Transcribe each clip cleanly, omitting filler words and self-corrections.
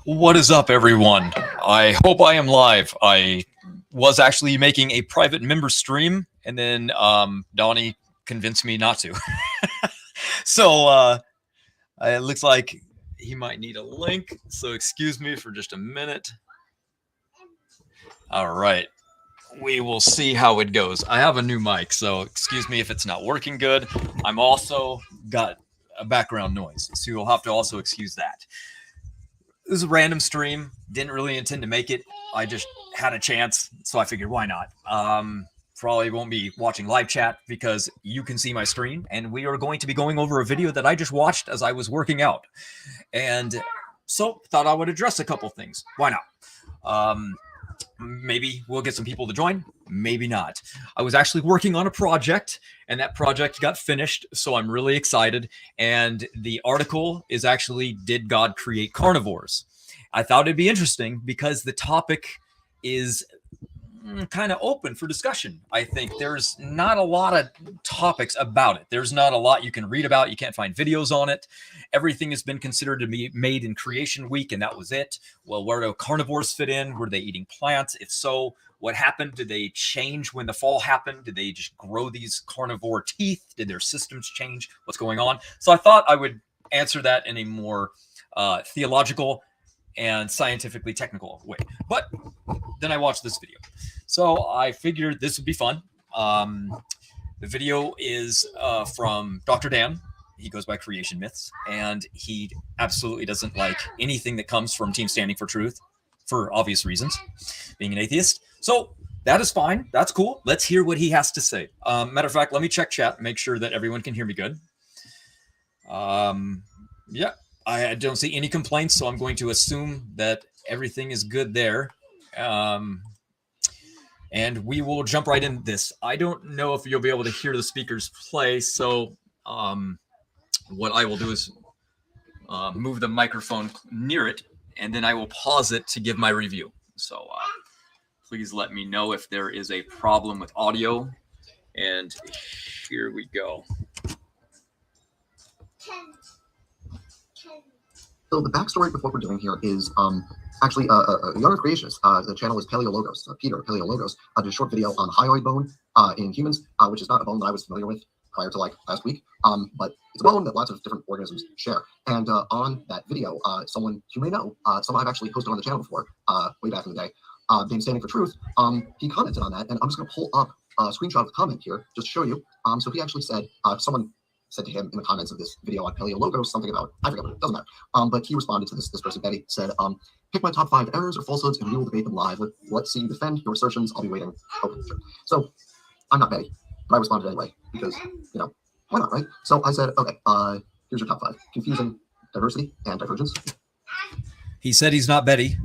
What is up, everyone? I hope I am live. I was actually making a private member stream, and then Donnie convinced me not to. So it looks like he might need a link, so excuse me for just a minute. All right. We will see how it goes. I have a new mic, so excuse me if it's not working good. I'm also got a background noise, so you'll have to also excuse that. It was a random stream. Didn't really intend to make it. I just had a chance, so I figured why not. Probably won't be watching live chat because you can see my screen, and we are going to be going over a video that I just watched as I was working out. And so thought I would address a couple things. Why not? Maybe we'll get some people to join, maybe not. I was actually working on a project, and that project got finished, so I'm really excited. And the article is actually, Did God Create Carnivores? I thought it'd be interesting because the topic is kind of open for discussion. I think there's not a lot of topics about it. There's not a lot you can read about. You can't find videos on it. Everything has been considered to be made in creation week, and that was it. Well, where do carnivores fit in? Were they eating plants? If so, what happened? Did they change when the fall happened? Did they just grow these carnivore teeth? Did their systems change? What's going on? So I thought I would answer that in a more theological and scientifically technical way. But then I watched this video. So I figured this would be fun. The video is from Dr. Dan. He goes by Creation Myths, and he absolutely doesn't like anything that comes from Team Standing for Truth for obvious reasons, being an atheist. So that is fine. That's cool. Let's hear what he has to say. Matter of fact, let me check chat, make sure that everyone can hear me good. Yeah, I don't see any complaints, so I'm going to assume that everything is good there. And we will jump right into this. I don't know if you'll be able to hear the speakers play, so what I will do is move the microphone near it, and then I will pause it to give my review. So please let me know if there is a problem with audio. And here we go. So the backstory with what we're doing here is actually a younger creationist. The channel is Paleologos, Peter Paleologos, did a short video on hyoid bone in humans, which is not a bone that I was familiar with prior to last week, but it's a bone that lots of different organisms share. And on that video, someone you may know, someone I've actually hosted on the channel before, way back in the day, named Standing for Truth, he commented on that, and I'm just going to pull up a screenshot of the comment here just to show you. So he actually said, someone said to him in the comments of this video on Paleologos something about, I forget what it doesn't matter. But he responded to this person, Betty, said, pick my top 5 errors or falsehoods and we will debate them live. Let's see you defend your assertions. I'll be waiting. Okay, sure. So I'm not Betty, but I responded anyway because, why not, right? So I said, okay, here's your top 5. Confusing diversity and divergence. He said he's not Betty.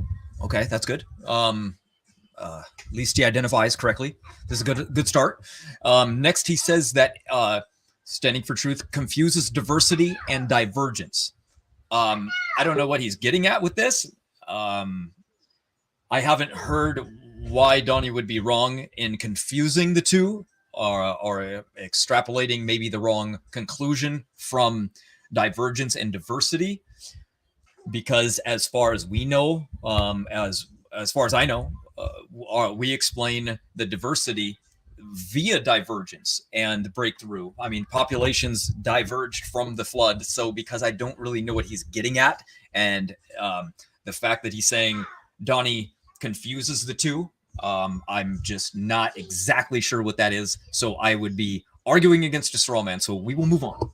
Okay, that's good. At least he identifies correctly. This is a good start. Next, he says that Standing for Truth confuses diversity and divergence. I don't know what he's getting at with this. I haven't heard why Donnie would be wrong in confusing the two or extrapolating maybe the wrong conclusion from divergence and diversity. Because as far as we know, as far as I know, we explain the diversity via divergence and breakthrough. I mean, populations diverged from the flood. So because I don't really know what he's getting at, and the fact that he's saying Donnie confuses the two, I'm just not exactly sure what that is. So I would be arguing against a straw man. So we will move on.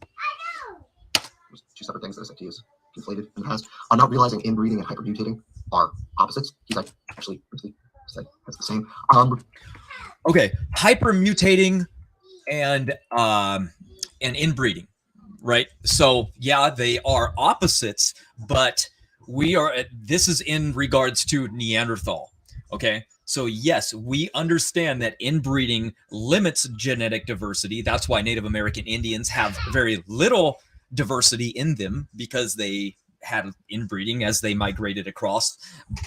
There's 2 separate things that I said to use conflated in the past. I'm not realizing inbreeding and hypermutating are opposites. He's like, actually, said that's the same. Okay, hypermutating and inbreeding, right? So yeah, they are opposites, but this is in regards to Neanderthal. Okay, so yes, we understand that inbreeding limits genetic diversity. That's why Native American Indians have very little diversity in them, because they had inbreeding as they migrated across,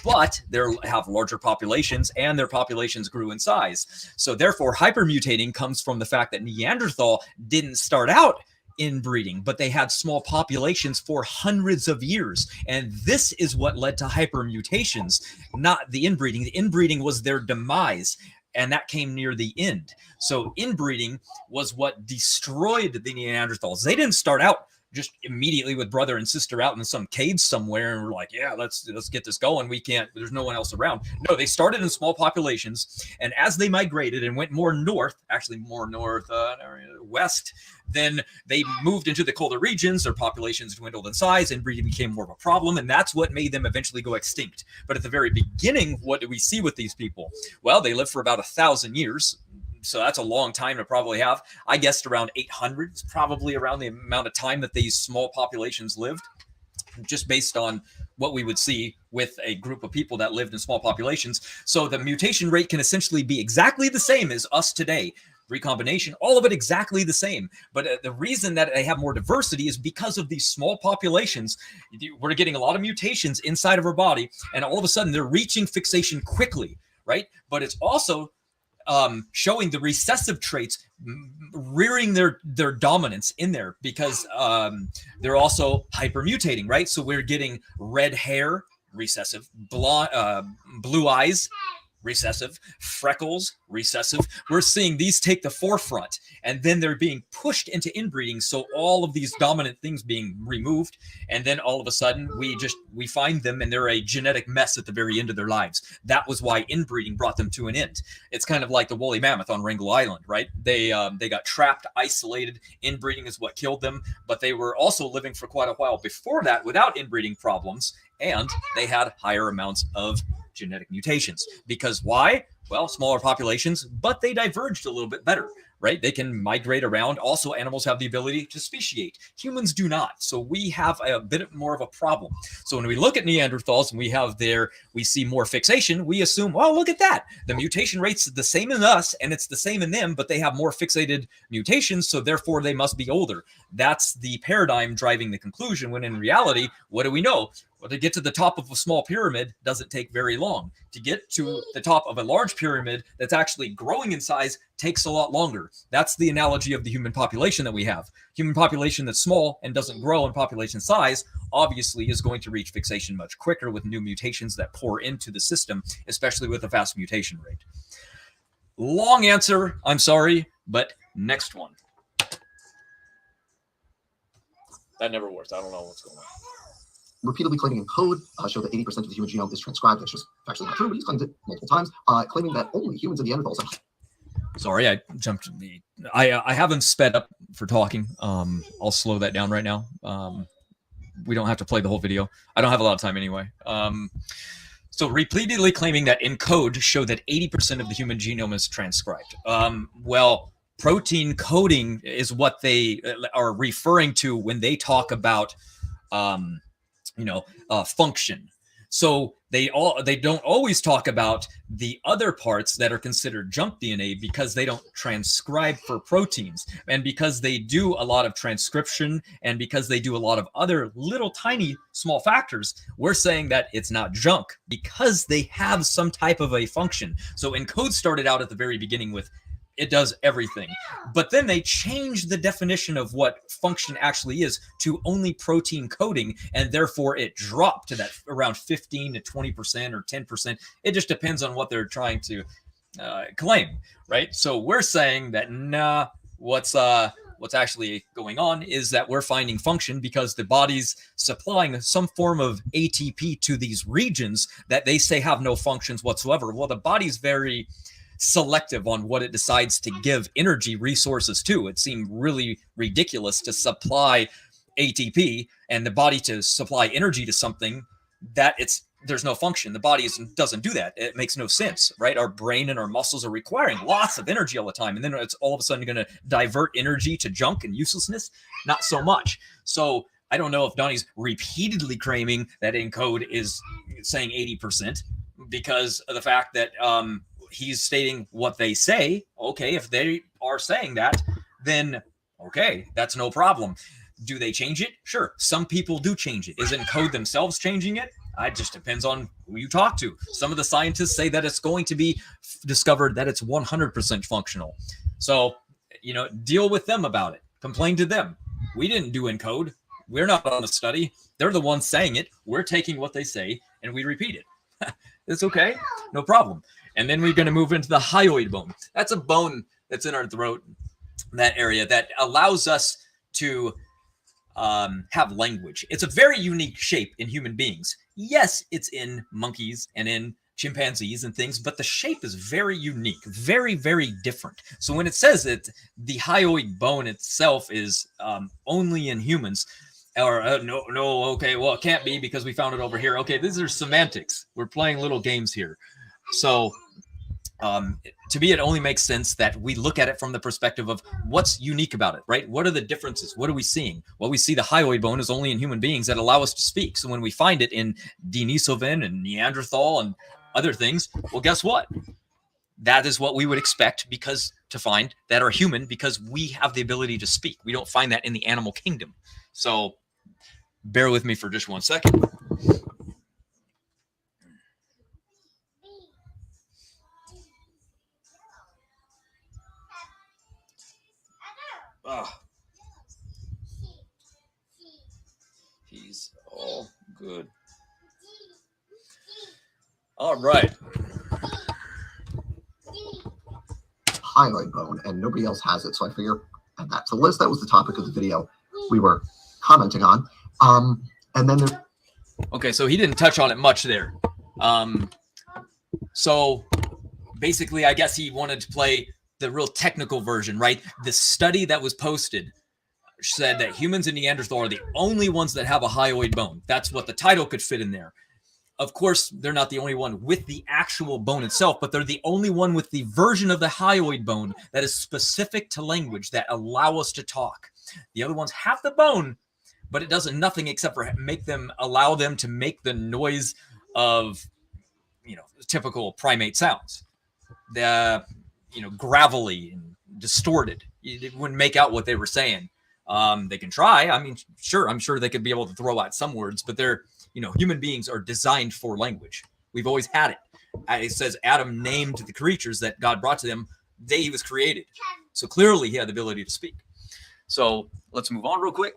but they have larger populations and their populations grew in size. So therefore, hypermutating comes from the fact that Neanderthal didn't start out inbreeding, but they had small populations for hundreds of years. And this is what led to hypermutations, not the inbreeding. The inbreeding was their demise, and that came near the end. So inbreeding was what destroyed the Neanderthals. They didn't start out just immediately with brother and sister out in some cave somewhere and we're like, yeah, let's get this going. There's no one else around. No, they started in small populations, and as they migrated and went more north, west, then they moved into the colder regions. Their populations dwindled in size, and breeding became more of a problem, and that's what made them eventually go extinct. But at the very beginning, what do we see with these people? Well, they lived for about 1,000 years. So that's a long time to probably have. I guessed around 800 is probably around the amount of time that these small populations lived, just based on what we would see with a group of people that lived in small populations. So the mutation rate can essentially be exactly the same as us today. Recombination, all of it exactly the same. But the reason that they have more diversity is because of these small populations. We're getting a lot of mutations inside of our body, and all of a sudden they're reaching fixation quickly, right? But it's also showing the recessive traits rearing their dominance in there, because they're also hypermutating, right? So we're getting red hair, recessive, blue eyes, recessive, freckles, recessive. We're seeing these take the forefront, and then they're being pushed into inbreeding. So all of these dominant things being removed, and then all of a sudden we find them and they're a genetic mess at the very end of their lives. That was why inbreeding brought them to an end. It's kind of like the woolly mammoth on Wrangel Island, right? They got trapped, isolated. Inbreeding is what killed them, but they were also living for quite a while before that without inbreeding problems, and they had higher amounts of genetic mutations. Because why? Well, smaller populations, but they diverged a little bit better, right? They can migrate around. Also, animals have the ability to speciate. Humans do not. So we have a bit more of a problem. So when we look at Neanderthals and we see more fixation, we assume, well, look at that. The mutation rate's the same in us and it's the same in them, but they have more fixated mutations, so therefore they must be older. That's the paradigm driving the conclusion, when in reality, what do we know? Well, to get to the top of a small pyramid doesn't take very long. To get to the top of a large pyramid that's actually growing in size takes a lot longer. That's the analogy of the human population that we have. Human population that's small and doesn't grow in population size obviously is going to reach fixation much quicker with new mutations that pour into the system, especially with a fast mutation rate. Long answer, I'm sorry, but next one. That never works. I don't know what's going on. Repeatedly claiming in code show that 80% of the human genome is transcribed. That's just actually not true, but he's claimed it multiple times, claiming that only humans and Neanderthals are. Sorry, I jumped I haven't sped up for talking. I'll slow that down right now. We don't have to play the whole video. I don't have a lot of time anyway. So repeatedly claiming that in code show that 80% of the human genome is transcribed. Well, protein coding is what they are referring to when they talk about function. So they don't always talk about the other parts that are considered junk DNA, because they don't transcribe for proteins, and because they do a lot of transcription, and because they do a lot of other little tiny small factors. We're saying that it's not junk because they have some type of a function. So ENCODE started out at the very beginning with it does everything. But then they changed the definition of what function actually is to only protein coding, and therefore it dropped to that around 15 to 20% or 10%. It just depends on what they're trying to claim, right? So we're saying that what's actually going on is that we're finding function because the body's supplying some form of ATP to these regions that they say have no functions whatsoever. Well, the body's very selective on what it decides to give energy resources to. It seemed really ridiculous to supply ATP and the body to supply energy to something that there's no function. The body doesn't do that. It makes no sense, right? Our brain and our muscles are requiring lots of energy all the time, and then it's all of a sudden going to divert energy to junk and uselessness. Not so much. So I don't know if Donnie's repeatedly claiming that ENCODE is saying 80% because of the fact that he's stating what they say. Okay, if they are saying that, then okay, that's no problem. Do they change it? Sure. Some people do change it. Is ENCODE themselves changing it? It just depends on who you talk to. Some of the scientists say that it's going to be discovered that it's 100% functional. So, deal with them about it. Complain to them. We didn't do encode. We're not on the study. They're the ones saying it. We're taking what they say and we repeat it. It's okay. No problem. And then we're going to move into the hyoid bone. That's a bone that's in our throat, that area that allows us to have language. It's a very unique shape in human beings. Yes, it's in monkeys and in chimpanzees and things, but the shape is very unique, very, very different. So when it says that the hyoid bone itself is only in humans, or no, okay, well, it can't be because we found it over here. Okay, these are semantics. We're playing little games here. So to me, it only makes sense that we look at it from the perspective of what's unique about it, right? What are the differences? What are we seeing? Well, we see the hyoid bone is only in human beings that allow us to speak. So when we find it in Denisovan and Neanderthal and other things, well, guess what? That is what we would expect to find that are human, because we have the ability to speak. We don't find that in the animal kingdom. So bear with me for just 1 second. He's all good. All right. Hyoid bone, and nobody else has it, so I figure add that to the list. That was the topic of the video we were commenting on. And then there. Okay, so he didn't touch on it much there. So basically, I guess he wanted to play the real technical version, right? The study that was posted said that humans and Neanderthal are the only ones that have a hyoid bone. That's what the title could fit in there. Of course, they're not the only one with the actual bone itself, but they're the only one with the version of the hyoid bone that is specific to language that allow us to talk. The other ones have the bone, but it does nothing except for allow them to make the noise of, typical primate sounds. The, gravelly and distorted. You wouldn't make out what they were saying. They can try. I mean, sure, I'm sure they could be able to throw out some words, but they're, human beings are designed for language. We've always had it. It says Adam named the creatures that God brought to them the day he was created. So clearly he had the ability to speak. So let's move on real quick.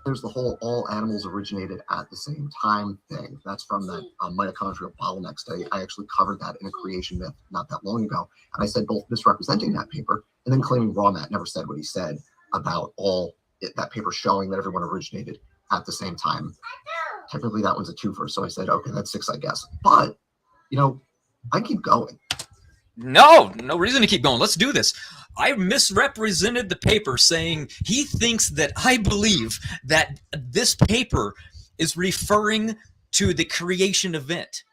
There's the whole all animals originated at the same time thing. That's from that mitochondrial bottleneck study. I actually covered that in a creation myth not that long ago. And I said both misrepresenting that paper and then claiming Raw Matt never said what he said about that paper showing that everyone originated at the same time. Technically, that one's a twofer. So I said, okay, that's 6, I guess. But, I keep going. No reason to keep going. Let's do this. I misrepresented the paper saying he thinks that I believe that this paper is referring to the creation event.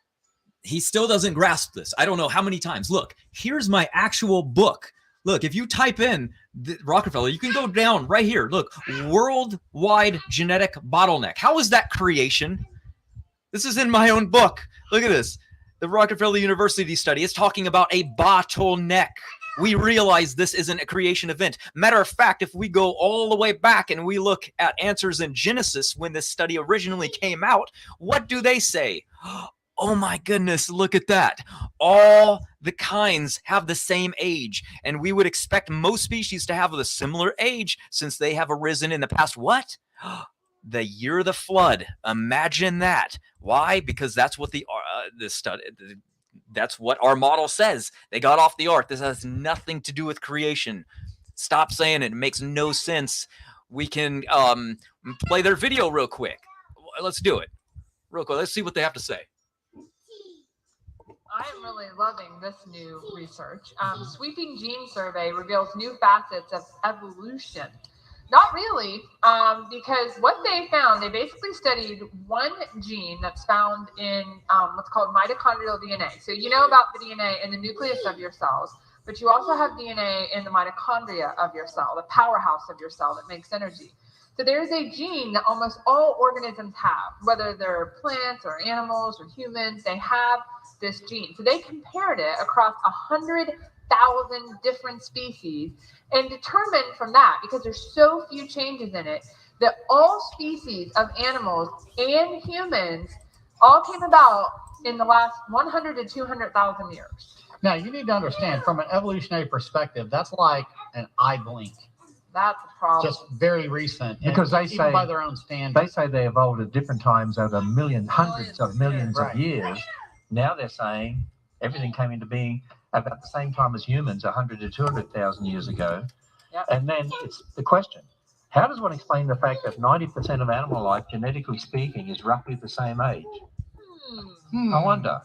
He still doesn't grasp this. I don't know how many times. Look, here's my actual book. Look, if you type in Rockefeller, you can go down right here. Look, worldwide genetic bottleneck. How is that creation? This is in my own book. Look at this. The Rockefeller University study is talking about a bottleneck. We realize this isn't a creation event. Matter of fact, if we go all the way back and we look at answers in Genesis when this study originally came out, what do they say? Oh my goodness, look at that. All the kinds have the same age, and we would expect most species to have a similar age since they have arisen in the past. What? The year of the flood. Imagine that. Why? Because that's what that's what our model says. They got off the ark. This has nothing to do with creation. Stop saying it. It makes no sense. We can play their video real quick. Let's do it. Real quick. Let's see what they have to say. I am really loving this new research. Sweeping gene survey reveals new facets of evolution. Not really, because what they found, they basically studied one gene that's found in what's called mitochondrial DNA. So you know about the DNA in the nucleus of your cells, but you also have DNA in the mitochondria of your cell, the powerhouse of your cell that makes energy. So there's a gene that almost all organisms have, whether they're plants or animals or humans, they have this gene. So they compared it across 100,000 different species and determined from that, because there's so few changes in it, that all species of animals and humans all came about in the last 100 to 200,000 years. Now, you need to understand, from an evolutionary perspective, that's like an eye blink. That's a problem. Just very recent. Because they even say by their own standards. they say they evolved at different times over hundreds of millions Right. of years. Now they're saying everything came into being about the same time as humans, 100 to 200,000 years ago. Yep. And then it's the question: how does one explain the fact that 90% of animal life, genetically speaking, is roughly the same age? I wonder.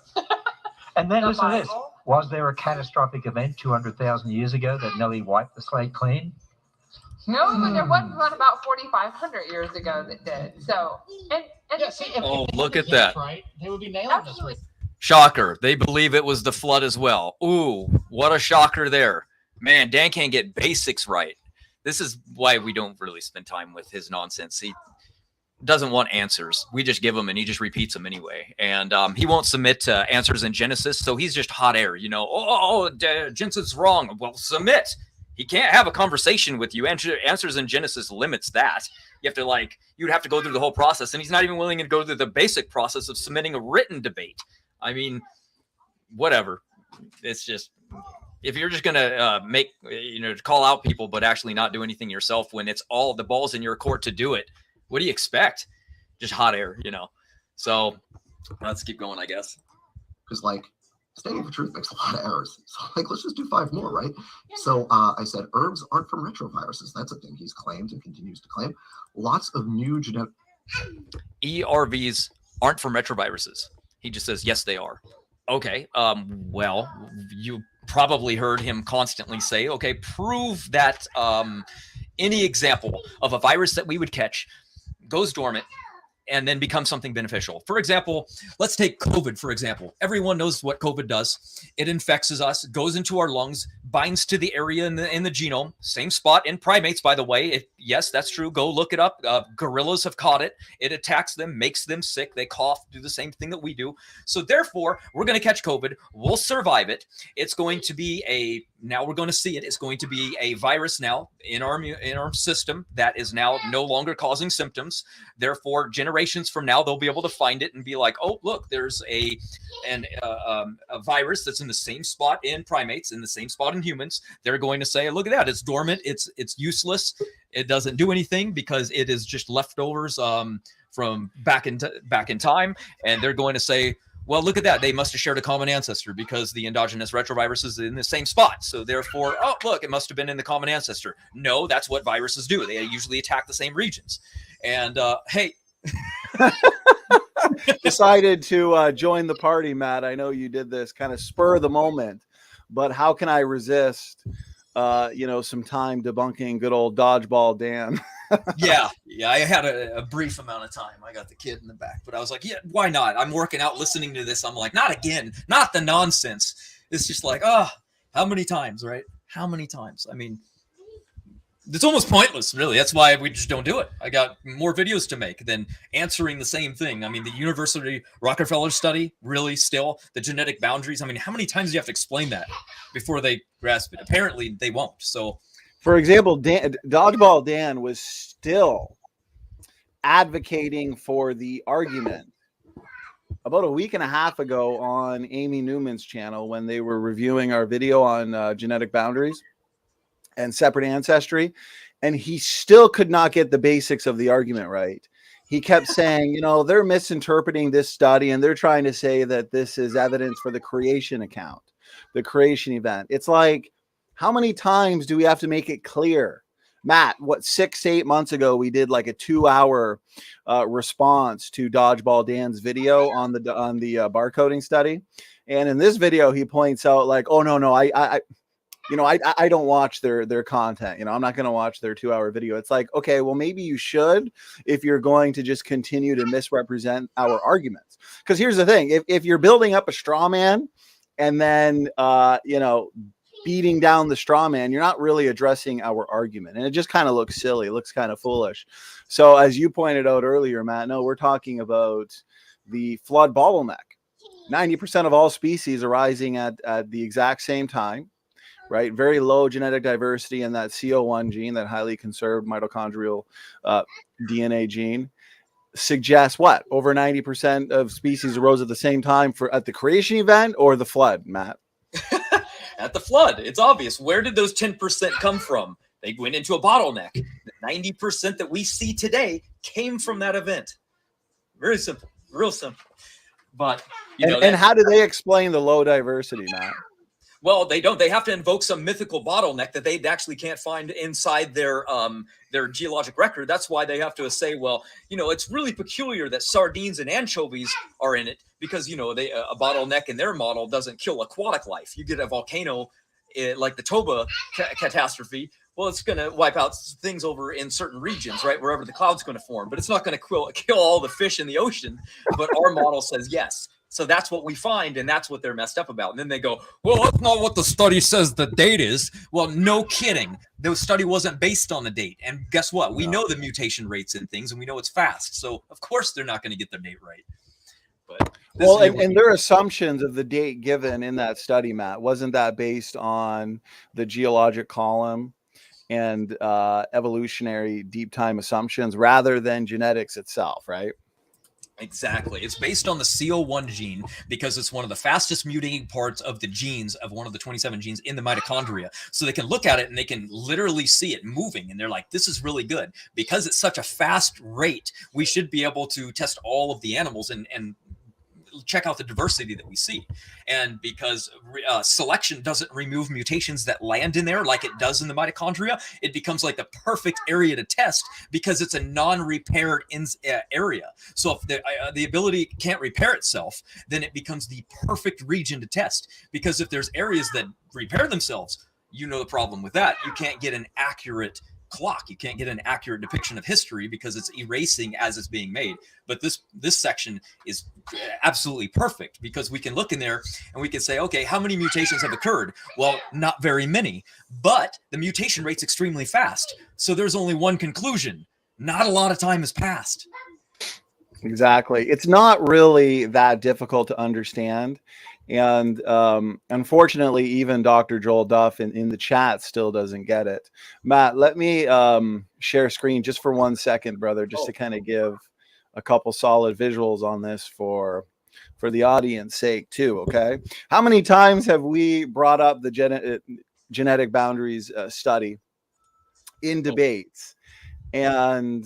And then The listen to this: Bible? was there a catastrophic event 200,000 years ago that nearly wiped the slate clean? No, but there was one about 4,500 years ago that did. So, and Yeah, see, if Oh, they look had at the that. hits right, they would be nailing Absolutely. this. Shocker. They believe it was the flood as well. Ooh, what a shocker there. Man, Dan can't get basics right. This is why we don't really spend time with his nonsense. He doesn't want answers. We just give him and he just repeats them anyway. And he won't submit to answers in Genesis. So he's just hot air, you know. Genesis is wrong. Well, submit. He can't have a conversation with you. Answers in Genesis limits that. You have to you'd have to go through the whole process. And he's not even willing to go through the basic process of submitting a written debate. I mean, whatever. It's just, if you're just going to call out people, but actually not do anything yourself when it's all the balls in your court to do it, what do you expect? Just hot air, you know? So let's keep going, I guess. Because standing for truth makes a lot of errors. So let's just do 5 more, right? So I said herbs aren't from retroviruses. That's a thing he's claimed and continues to claim. Lots of new genetic ERVs aren't from retroviruses. He just says, yes, they are. Okay. Well, you probably heard him constantly say, okay, prove that any example of a virus that we would catch goes dormant and then becomes something beneficial. For example, let's take COVID, for example. Everyone knows what COVID does. It infects us, goes into our lungs, binds to the area in the genome, same spot in primates, by the way. Yes, that's true. Go look it up. Gorillas have caught it. It attacks them, makes them sick. They cough, do the same thing that we do. So therefore, we're going to catch COVID. We'll survive it. It's going to be now we're going to see it. It's going to be a virus now in our system that is now no longer causing symptoms. Therefore, generations from now, they'll be able to find it and be like, oh, look, there's a virus that's in the same spot in primates, in the same spot in humans. They're going to say, look at that. It's dormant. It's useless. It doesn't do anything because it is just leftovers from back in time. And they're going to say, well, look at that. They must have shared a common ancestor because the endogenous retrovirus is in the same spot. So therefore, oh, look, it must have been in the common ancestor. No, that's what viruses do. They usually attack the same regions. And hey. Decided to join the party, Matt. I know you did this kind of spur of the moment, but how can I resist, some time debunking good old Dodgeball Dan? Yeah, I had a brief amount of time. I got the kid in the back, but I was like, yeah, why not? I'm working out, listening to this. I'm like, not again, not the nonsense. It's just like, how many times, right? How many times? I mean, it's almost pointless, really. That's why we just don't do it. I got more videos to make than answering the same thing. I mean, the University Rockefeller study, really, still, the genetic boundaries. I mean, how many times do you have to explain that before they grasp it? Apparently, they won't. So, for example, Dodgeball Dan was still advocating for the argument about a week and a half ago on Amy Newman's channel when they were reviewing our video on genetic boundaries and separate ancestry. And he still could not get the basics of the argument right. He kept saying, they're misinterpreting this study and they're trying to say that this is evidence for the creation account, the creation event. It's like, how many times do we have to make it clear? Matt, 6 to 8 months ago, we did like a 2-hour response to Dodgeball Dan's video on the barcoding study. And in this video, he points out like, oh, no, I don't watch their content. I'm not going to watch their 2-hour video. It's like, okay, well, maybe you should if you're going to just continue to misrepresent our arguments. Because here's the thing. If you're building up a straw man and then, beating down the straw man, you're not really addressing our argument. And it just kind of looks silly. It looks kind of foolish. So as you pointed out earlier, Matt, no, we're talking about the flood bottleneck. 90% of all species arising at the exact same time. Right, very low genetic diversity in that CO1 gene, that highly conserved mitochondrial DNA gene, suggests what? Over 90% of species arose at the same time at the creation event or the flood, Matt? At the flood, it's obvious. Where did those 10% come from? They went into a bottleneck. The 90% that we see today came from that event. Very simple, real simple. But and how do they explain the low diversity, Matt? Well, they don't. They have to invoke some mythical bottleneck that they actually can't find inside their geologic record. That's why they have to say, well, it's really peculiar that sardines and anchovies are in it because a bottleneck in their model doesn't kill aquatic life. You get a volcano like the Toba catastrophe. Well, it's going to wipe out things over in certain regions, right, wherever the cloud's going to form. But it's not going to kill all the fish in the ocean. But our model says yes. So that's what we find, and that's what they're messed up about. And then they go, well, that's not what the study says the date is. Well, no kidding. The study wasn't based on the date. And guess what? We know the mutation rates in things, and we know it's fast. So, of course, they're not going to get their date right. But and their assumptions of the date given in that study, Matt, wasn't that based on the geologic column and evolutionary deep time assumptions rather than genetics itself, right? Exactly. It's based on the CO1 gene because it's one of the fastest mutating parts of the genes of one of the 27 genes in the mitochondria. So they can look at it and they can literally see it moving. And they're like, this is really good. Because it's such a fast rate, we should be able to test all of the animals and check out the diversity that we see. And because selection doesn't remove mutations that land in there like it does in the mitochondria, it becomes like the perfect area to test because it's a non-repaired area. So if the ability can't repair itself, then it becomes the perfect region to test. Because if there's areas that repair themselves, the problem with that, you can't get an accurate clock. You can't get an accurate depiction of history because it's erasing as it's being made. But this section is absolutely perfect because we can look in there and we can say, okay, how many mutations have occurred? Well, not very many, but the mutation rate's extremely fast. So there's only one conclusion. Not a lot of time has passed. Exactly. It's not really that difficult to understand. And unfortunately, even Dr. Joel Duff in the chat still doesn't get it. Matt, let me share screen just for 1 second, brother, just to kind of give a couple solid visuals on this for the audience sake too, okay? How many times have we brought up the genetic boundaries study in debates? And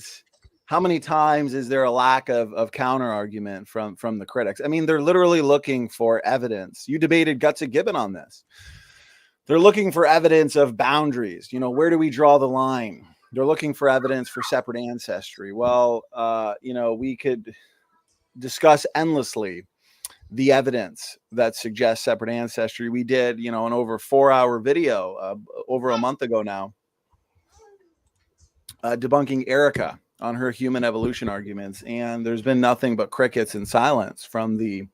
how many times is there a lack of counter argument from the critics? I mean, they're literally looking for evidence. You debated Gutsy Gibbon on this. They're looking for evidence of boundaries. Where do we draw the line? They're looking for evidence for separate ancestry. Well, we could discuss endlessly the evidence that suggests separate ancestry. We did, an over 4-hour video over a month ago now, debunking Erica on her human evolution arguments, and there's been nothing but crickets and silence from the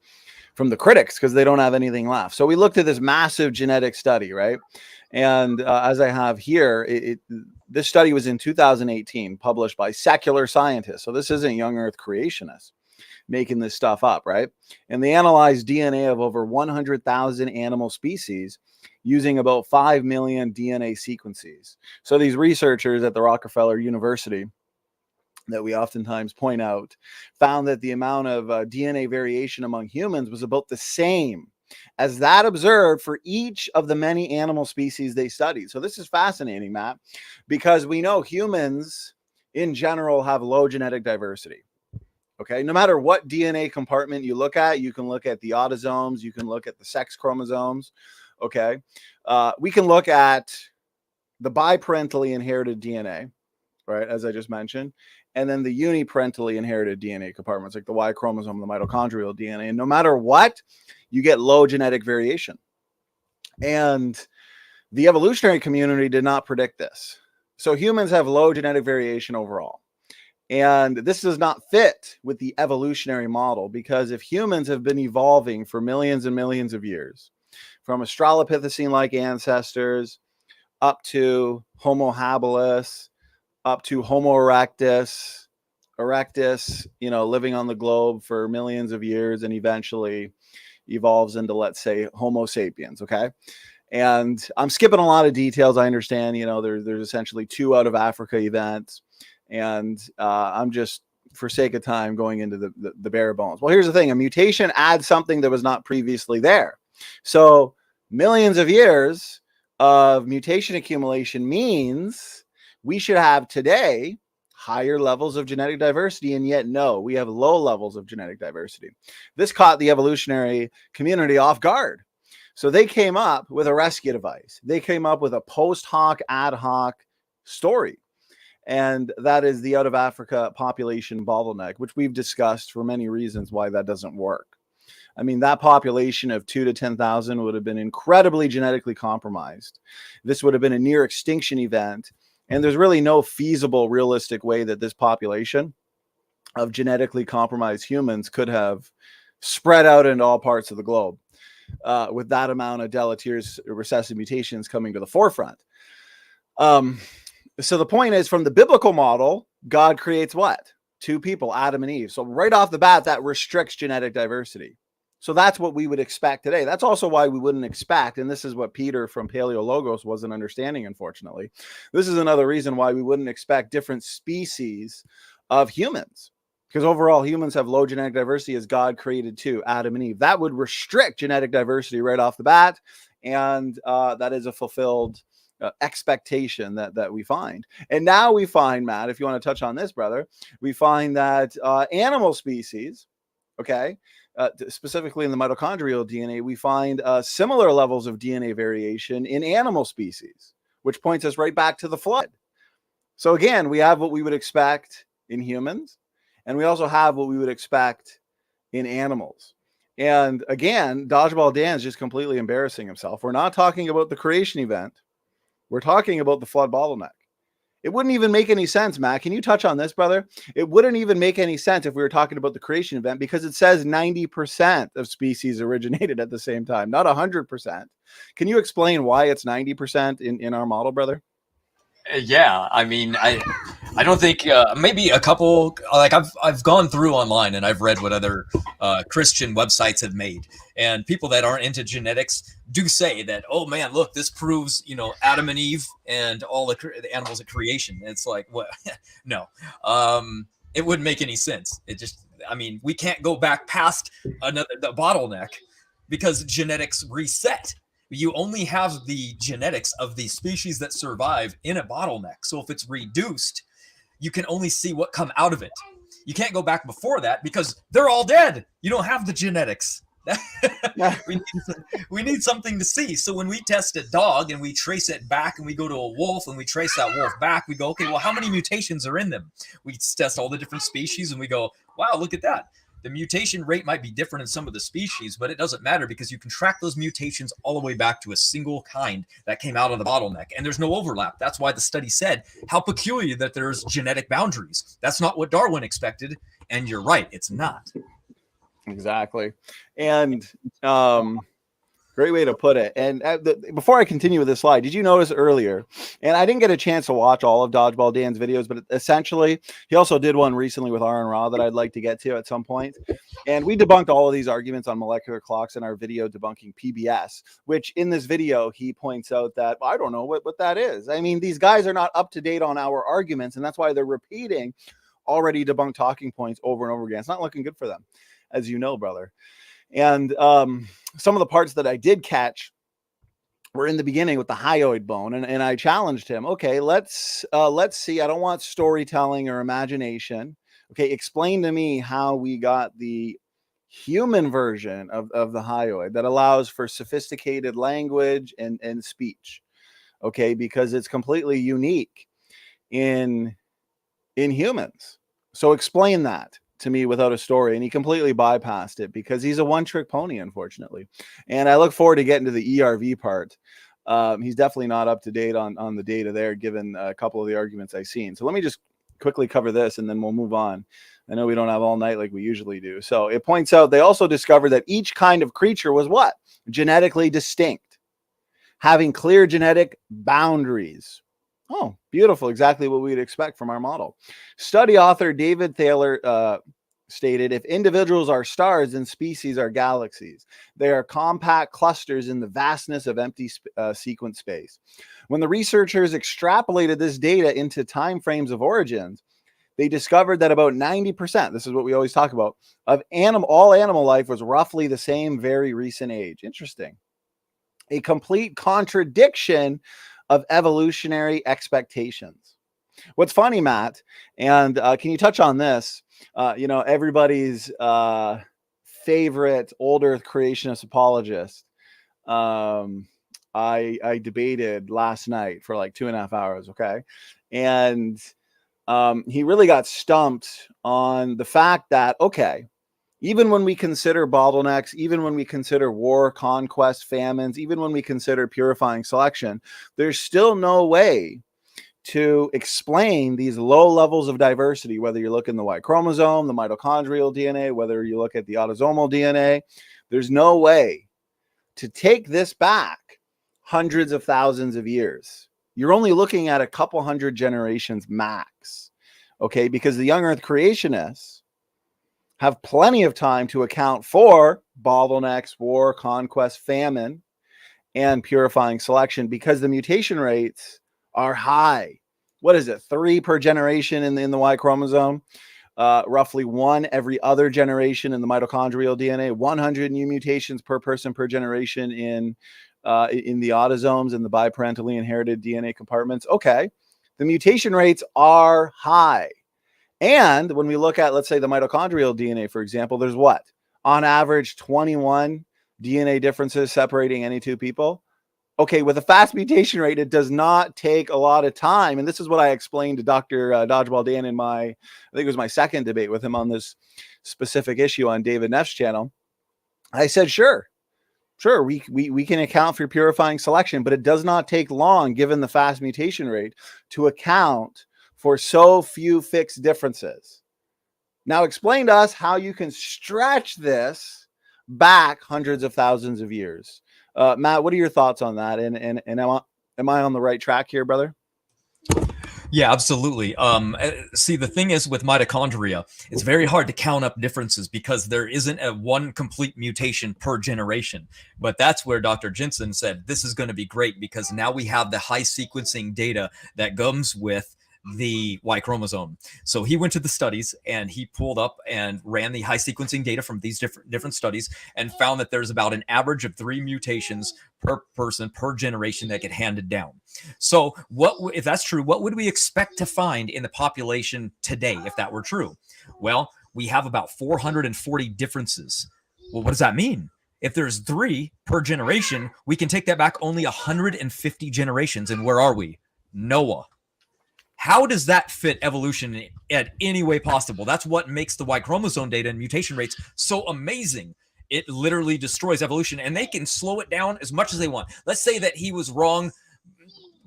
critics because they don't have anything left. So we looked at this massive genetic study, right? And as I have here, this study was in 2018, published by secular scientists. So this isn't young Earth creationists making this stuff up, right? And they analyzed DNA of over 100,000 animal species using about 5 million DNA sequences. So these researchers at the Rockefeller University that we oftentimes point out found that the amount of DNA variation among humans was about the same as that observed for each of the many animal species they studied. So this is fascinating, Matt, because we know humans in general have low genetic diversity. Okay, no matter what DNA compartment you look at, you can look at the autosomes, you can look at the sex chromosomes. Okay, we can look at the biparentally inherited DNA, right, as I just mentioned, and then the uniparentally inherited DNA compartments like the Y chromosome, the mitochondrial DNA. And no matter what, you get low genetic variation. And the evolutionary community did not predict this. So humans have low genetic variation overall. And this does not fit with the evolutionary model because if humans have been evolving for millions and millions of years, from Australopithecine-like ancestors up to Homo habilis, up to Homo erectus, living on the globe for millions of years and eventually evolves into, let's say, Homo sapiens, okay? And I'm skipping a lot of details. I understand, there's essentially 2 out of Africa events. And I'm just, for sake of time, going into the bare bones. Well, here's the thing. A mutation adds something that was not previously there. So millions of years of mutation accumulation means we should have today higher levels of genetic diversity, and yet no, we have low levels of genetic diversity. This caught the evolutionary community off guard. So they came up with a rescue device. They came up with a post hoc, ad hoc story. And that is the out of Africa population bottleneck, which we've discussed for many reasons why that doesn't work. I mean, that population of 2 to 10,000 would have been incredibly genetically compromised. This would have been a near extinction event. And there's really no feasible, realistic way that this population of genetically compromised humans could have spread out into all parts of the globe with that amount of deleterious recessive mutations coming to the forefront. So the point is, from the biblical model, God creates what? 2 people, Adam and Eve. So right off the bat, that restricts genetic diversity. So that's what we would expect today. That's also why we wouldn't expect, and this is what Peter from Paleologos wasn't understanding, unfortunately. This is another reason why we wouldn't expect different species of humans, because overall humans have low genetic diversity as God created 2, Adam and Eve. That would restrict genetic diversity right off the bat, and that is a fulfilled expectation that we find. And now we find, Matt, if you want to touch on this, brother, we find that animal species, okay, specifically in the mitochondrial DNA, we find similar levels of DNA variation in animal species, which points us right back to the flood. So again, we have what we would expect in humans, and we also have what we would expect in animals. And again, Dodgeball Dan's just completely embarrassing himself. We're not talking about the creation event. We're talking about the flood bottleneck. It wouldn't even make any sense, Matt. Can you touch on this, brother? It wouldn't even make any sense if we were talking about the creation event, because it says 90% of species originated at the same time, not 100%. Can you explain why it's 90% in our model, brother? Yeah, I mean, I don't think maybe a couple, like I've gone through online and I've read what other Christian websites have made, and people that aren't into genetics do say that, oh man, look, this proves, Adam and Eve and all the animals at creation. It's like, what? No, it wouldn't make any sense. It just, I mean, we can't go back past the bottleneck because genetics reset. You only have the genetics of the species that survive in a bottleneck. So if it's reduced, you can only see what come out of it. You can't go back before that because they're all dead. You don't have the genetics. we need something to see. So when we test a dog and we trace it back and we go to a wolf and we trace that wolf back, we go, okay, well, how many mutations are in them? We test all the different species and we go, wow, look at that. The mutation rate might be different in some of the species, but it doesn't matter because you can track those mutations all the way back to a single kind that came out of the bottleneck, and there's no overlap. That's why the study said how peculiar that there's genetic boundaries. That's not what Darwin expected, and you're right, it's not. Exactly. And great way to put it. And before I continue with this slide, did you notice earlier, and I didn't get a chance to watch all of Dodgeball Dan's videos, but essentially he also did one recently with Aaron Ra that I'd like to get to at some point. And we debunked all of these arguments on molecular clocks in our video debunking PBS, which in this video, he points out that, I don't know what that is. I mean, these guys are not up to date on our arguments, and that's why they're repeating already debunked talking points over and over again. It's not looking good for them, as you know, brother. And some of the parts that I did catch were in the beginning with the hyoid bone, and I challenged him. Okay, let's see. I don't want storytelling or imagination. Okay, explain to me how we got the human version of the hyoid that allows for sophisticated language and speech. Okay, because it's completely unique in humans. So explain that to me without a story. And he completely bypassed it because he's a one-trick pony, unfortunately. And I look forward to getting to the ERV part. He's definitely not up to date on the data there, given a couple of the arguments I've seen. So let me just quickly cover this and then we'll move on. I know we don't have all night like we usually do. So it points out they also discovered that each kind of creature was what? Genetically distinct, having clear genetic boundaries. Oh, beautiful. Exactly what we'd expect from our model. Study author David Thaler stated, if individuals are stars, then species are galaxies. They are compact clusters in the vastness of empty sequence space. When the researchers extrapolated this data into time frames of origins, they discovered that about 90%, this is what we always talk about, of all animal life was roughly the same very recent age. Interesting. a complete contradiction of evolutionary expectations. What's funny, Matt, and can you touch on this? Everybody's favorite old Earth creationist apologist. I debated last night for like 2.5 hours. Okay. And he really got stumped on the fact that, okay, even when we consider bottlenecks, even when we consider war, conquest, famines, even when we consider purifying selection, there's still no way to explain these low levels of diversity, whether you look in the Y chromosome, the mitochondrial DNA, whether you look at the autosomal DNA. There's no way to take this back hundreds of thousands of years. You're only looking at a couple hundred generations max, okay? Because the young Earth creationists have plenty of time to account for bottlenecks, war, conquest, famine, and purifying selection, because the mutation rates are high. What is it? 3 per generation in the Y chromosome, roughly 1 every other generation in the mitochondrial DNA, 100 new mutations per person per generation in the autosomes and the biparentally inherited DNA compartments. Okay, the mutation rates are high. And when we look at, let's say, the mitochondrial DNA, for example, there's what? On average, 21 DNA differences separating any two people. Okay, with a fast mutation rate, it does not take a lot of time. And this is what I explained to Dr. Dodgeball Dan in I think it was my second debate with him on this specific issue on David Neff's channel. I said, sure, we can account for purifying selection, but it does not take long, given the fast mutation rate, to account for so few fixed differences. Now explain to us how you can stretch this back hundreds of thousands of years. Matt, what are your thoughts on that? And am I on the right track here, brother? Yeah, absolutely. See, the thing is with mitochondria, it's very hard to count up differences because there isn't a one complete mutation per generation. But that's where Dr. Jensen said this is going to be great, because now we have the high sequencing data that comes with the Y chromosome. So he went to the studies and he pulled up and ran the high sequencing data from these different studies and found that there's about an average of 3 mutations per person per generation that get handed down. So if that's true, what would we expect to find in the population today if that were true? Well, we have about 440 differences. Well, what does that mean? If there's 3 per generation, we can take that back only 150 generations. And where are we? Noah. How does that fit evolution at any way possible? That's what makes the Y chromosome data and mutation rates so amazing. It literally destroys evolution, and they can slow it down as much as they want. Let's say that he was wrong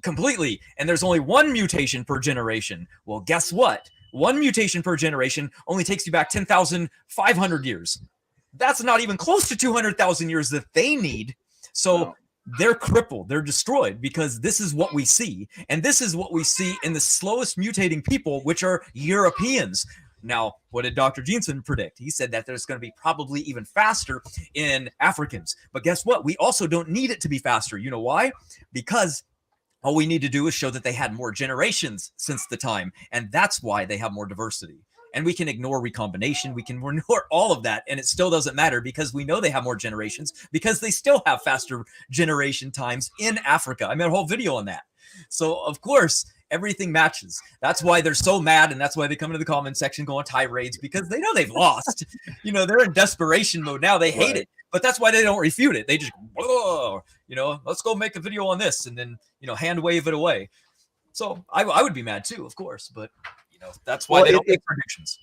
completely, and there's only 1 mutation per generation. Well, guess what? 1 mutation per generation only takes you back 10,500 years. That's not even close to 200,000 years that they need. So no. They're crippled. They're destroyed, because this is what we see. And this is what we see in the slowest mutating people, which are Europeans. Now, what did Dr. Jensen predict? He said that there's going to be probably even faster in Africans. But guess what? We also don't need it to be faster. You know why? Because all we need to do is show that they had more generations since the time. And that's why they have more diversity. And we can ignore recombination. We can ignore all of that. And it still doesn't matter, because we know they have more generations, because they still have faster generation times in Africa. I made a whole video on that. So, of course, everything matches. That's why they're so mad. And that's why they come into the comment section, go on tirades, because they know they've lost. They're in desperation mode now. They hate it. But that's why they don't refute it. They just, let's go make a video on this, and then, hand wave it away. So I would be mad too, of course. But that's why they don't make predictions.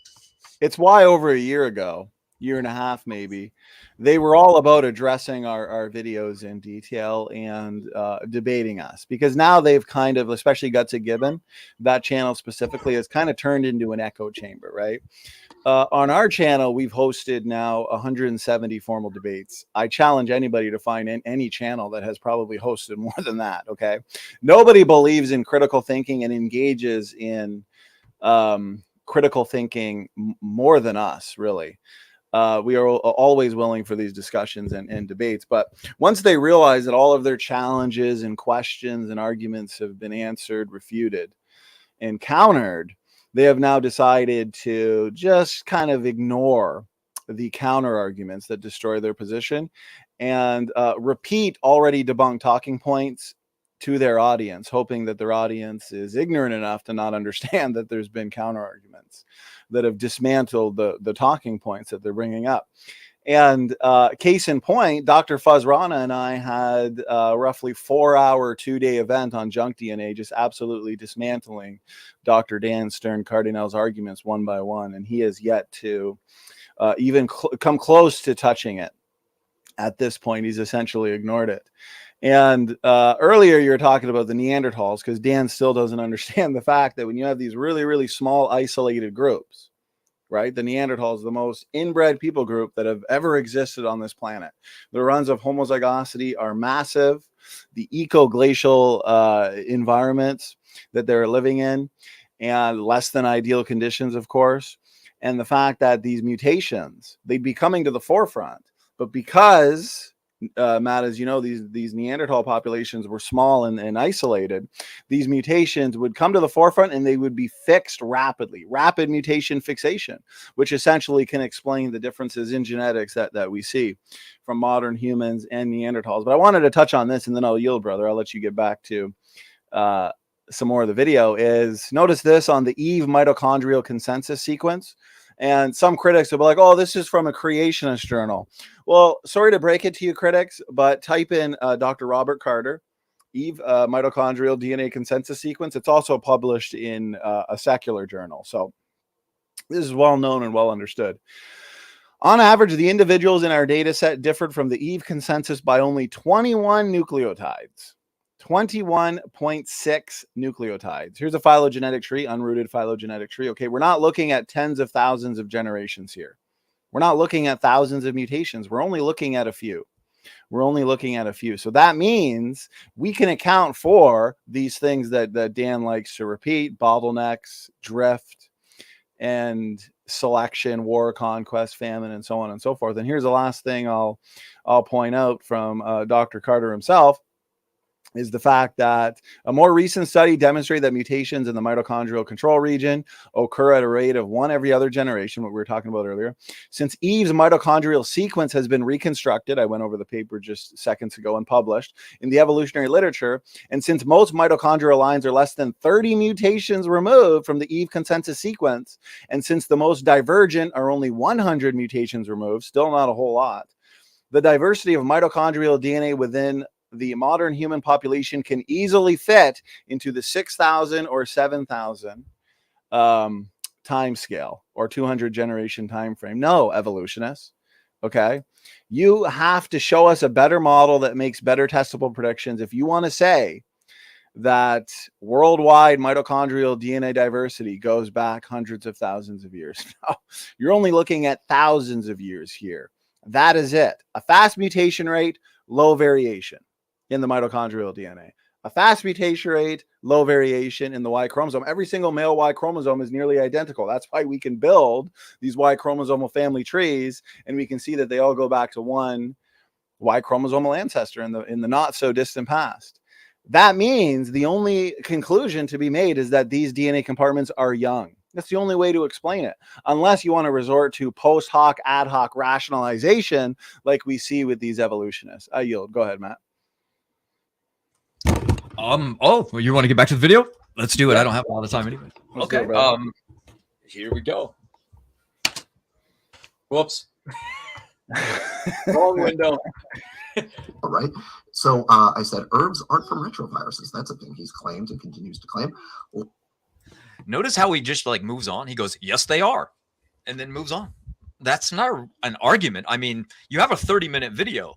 It's why over a year ago, 1.5 years maybe, they were all about addressing our videos in detail and debating us, because now they've kind of, especially Guts at Gibbon, that channel specifically, has kind of turned into an echo chamber, right? On our channel, we've hosted now 170 formal debates. I challenge anybody to find any channel that has probably hosted more than that. Okay, nobody believes in critical thinking and engages in critical thinking more than us, really. We are always willing for these discussions and debates, but once they realize that all of their challenges and questions and arguments have been answered, refuted, and countered, they have now decided to just kind of ignore counter arguments that destroy their position, and repeat already debunked talking points to their audience, hoping that their audience is ignorant enough to not understand that there's been counter arguments that have dismantled the talking points that they're bringing up. And case in point, Dr. Fuzz Rana and I had a roughly 4-hour 2-day event on junk DNA, just absolutely dismantling Dr. Dan Stern Cardinal's arguments one by one. And he has yet to even come close to touching it. At this point, he's essentially ignored it. And earlier you were talking about the Neanderthals, because Dan still doesn't understand the fact that when you have these really, really small isolated groups, right? The Neanderthals, the most inbred people group that have ever existed on this planet. The runs of homozygosity are massive. The eco-glacial environments that they're living in, and less than ideal conditions, of course. And the fact that these mutations, they'd be coming to the forefront. But because, Matt, as you know, these Neanderthal populations were small and isolated, these mutations would come to the forefront and they would be fixed rapidly. Rapid mutation fixation, which essentially can explain the differences in genetics that we see from modern humans and Neanderthals. But I wanted to touch on this, and then I'll yield, brother. I'll let you get back to some more of the video. Is notice this on the Eve mitochondrial consensus sequence. And some critics will be like, oh, this is from a creationist journal. Well, sorry to break it to you, critics, but type in Dr. Robert Carter, Eve mitochondrial DNA consensus sequence. It's also published in a secular journal. So this is well known and well understood. On average, the individuals in our data set differed from the Eve consensus by only 21 nucleotides. 21.6 nucleotides. Here's a phylogenetic tree, unrooted phylogenetic tree. Okay, we're not looking at tens of thousands of generations here. We're not looking at thousands of mutations. We're only looking at a few. So that means we can account for these things that Dan likes to repeat: bottlenecks, drift, and selection, war, conquest, famine, and so on and so forth. And here's the last thing I'll point out from Dr. Carter himself, is the fact that a more recent study demonstrated that mutations in the mitochondrial control region occur at a rate of 1 every other generation, what we were talking about earlier. Since Eve's mitochondrial sequence has been reconstructed, I went over the paper just seconds ago and published in the evolutionary literature, and since most mitochondrial lines are less than 30 mutations removed from the Eve consensus sequence, and since the most divergent are only 100 mutations removed, still not a whole lot, the diversity of mitochondrial DNA within the modern human population can easily fit into the 6,000 or 7,000 time scale, or 200 generation time frame. No, evolutionists. Okay. You have to show us a better model that makes better testable predictions if you want to say that worldwide mitochondrial DNA diversity goes back hundreds of thousands of years. No, you're only looking at thousands of years here. That is it. A fast mutation rate, low variation in the mitochondrial DNA. A fast mutation rate, low variation in the Y chromosome. Every single male Y chromosome is nearly identical. That's why we can build these Y chromosomal family trees, and we can see that they all go back to one Y chromosomal ancestor in the not so distant past. That means the only conclusion to be made is that these DNA compartments are young. That's the only way to explain it, unless you want to resort to post hoc, ad hoc rationalization like we see with these evolutionists. I yield. Go ahead, Matt. Oh, well, you want to get back to the video? Let's do it. I don't have a lot of time anyway. Let's Okay. do it, Here we go. Whoops. Wrong window. All right. So I said herbs aren't from retroviruses. That's a thing he's claimed and continues to claim. Well, Notice how he just like moves on. He goes, yes, they are, and then moves on. That's not an argument. I mean, you have a 30-minute video.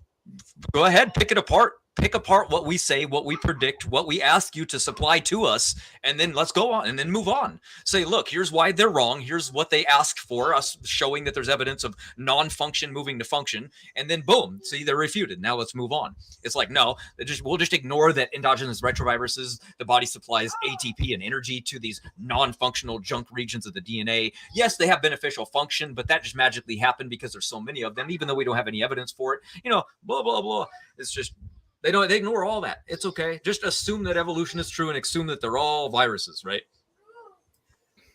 Go ahead, pick it apart. Pick apart what we say, what we predict, what we ask you to supply to us, and then let's go on and then move on. Say, look, here's why they're wrong. Here's what they ask for, us showing that there's evidence of non-function moving to function, and then boom, see, they're refuted. Now let's move on. It's like, no, we'll just ignore that endogenous retroviruses, the body supplies ATP and energy to these non-functional junk regions of the DNA. Yes, they have beneficial function, but that just magically happened because there's so many of them, even though we don't have any evidence for it. You know, blah, blah, blah. It's just... They ignore all that. It's okay. Just assume that evolution is true and assume that they're all viruses, right?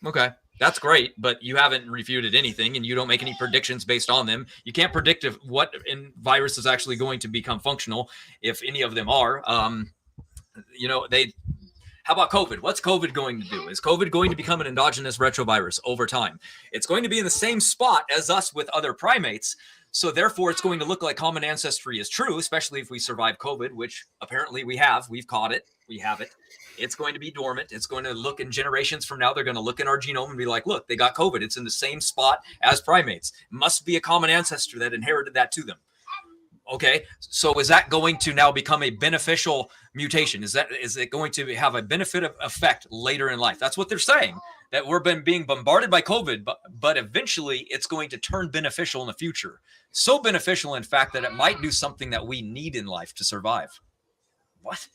Okay. That's great, but you haven't refuted anything, and you don't make any predictions based on them. You can't predict what virus is actually going to become functional, if any of them are. How about COVID? What's COVID going to do? Is COVID going to become an endogenous retrovirus over time? It's going to be in the same spot as us with other primates. So therefore, it's going to look like common ancestry is true, especially if we survive COVID, which apparently we have. We've caught it. We have it. It's going to be dormant. It's going to look in generations from now. They're going to look in our genome and be like, look, they got COVID. It's in the same spot as primates. It must be a common ancestor that inherited that to them. Okay, so is that going to now become a beneficial mutation? Is it going to have a benefit effect later in life? That's what they're saying, that we're being bombarded by COVID, but eventually it's going to turn beneficial in the future. So beneficial, in fact, that it might do something that we need in life to survive. What?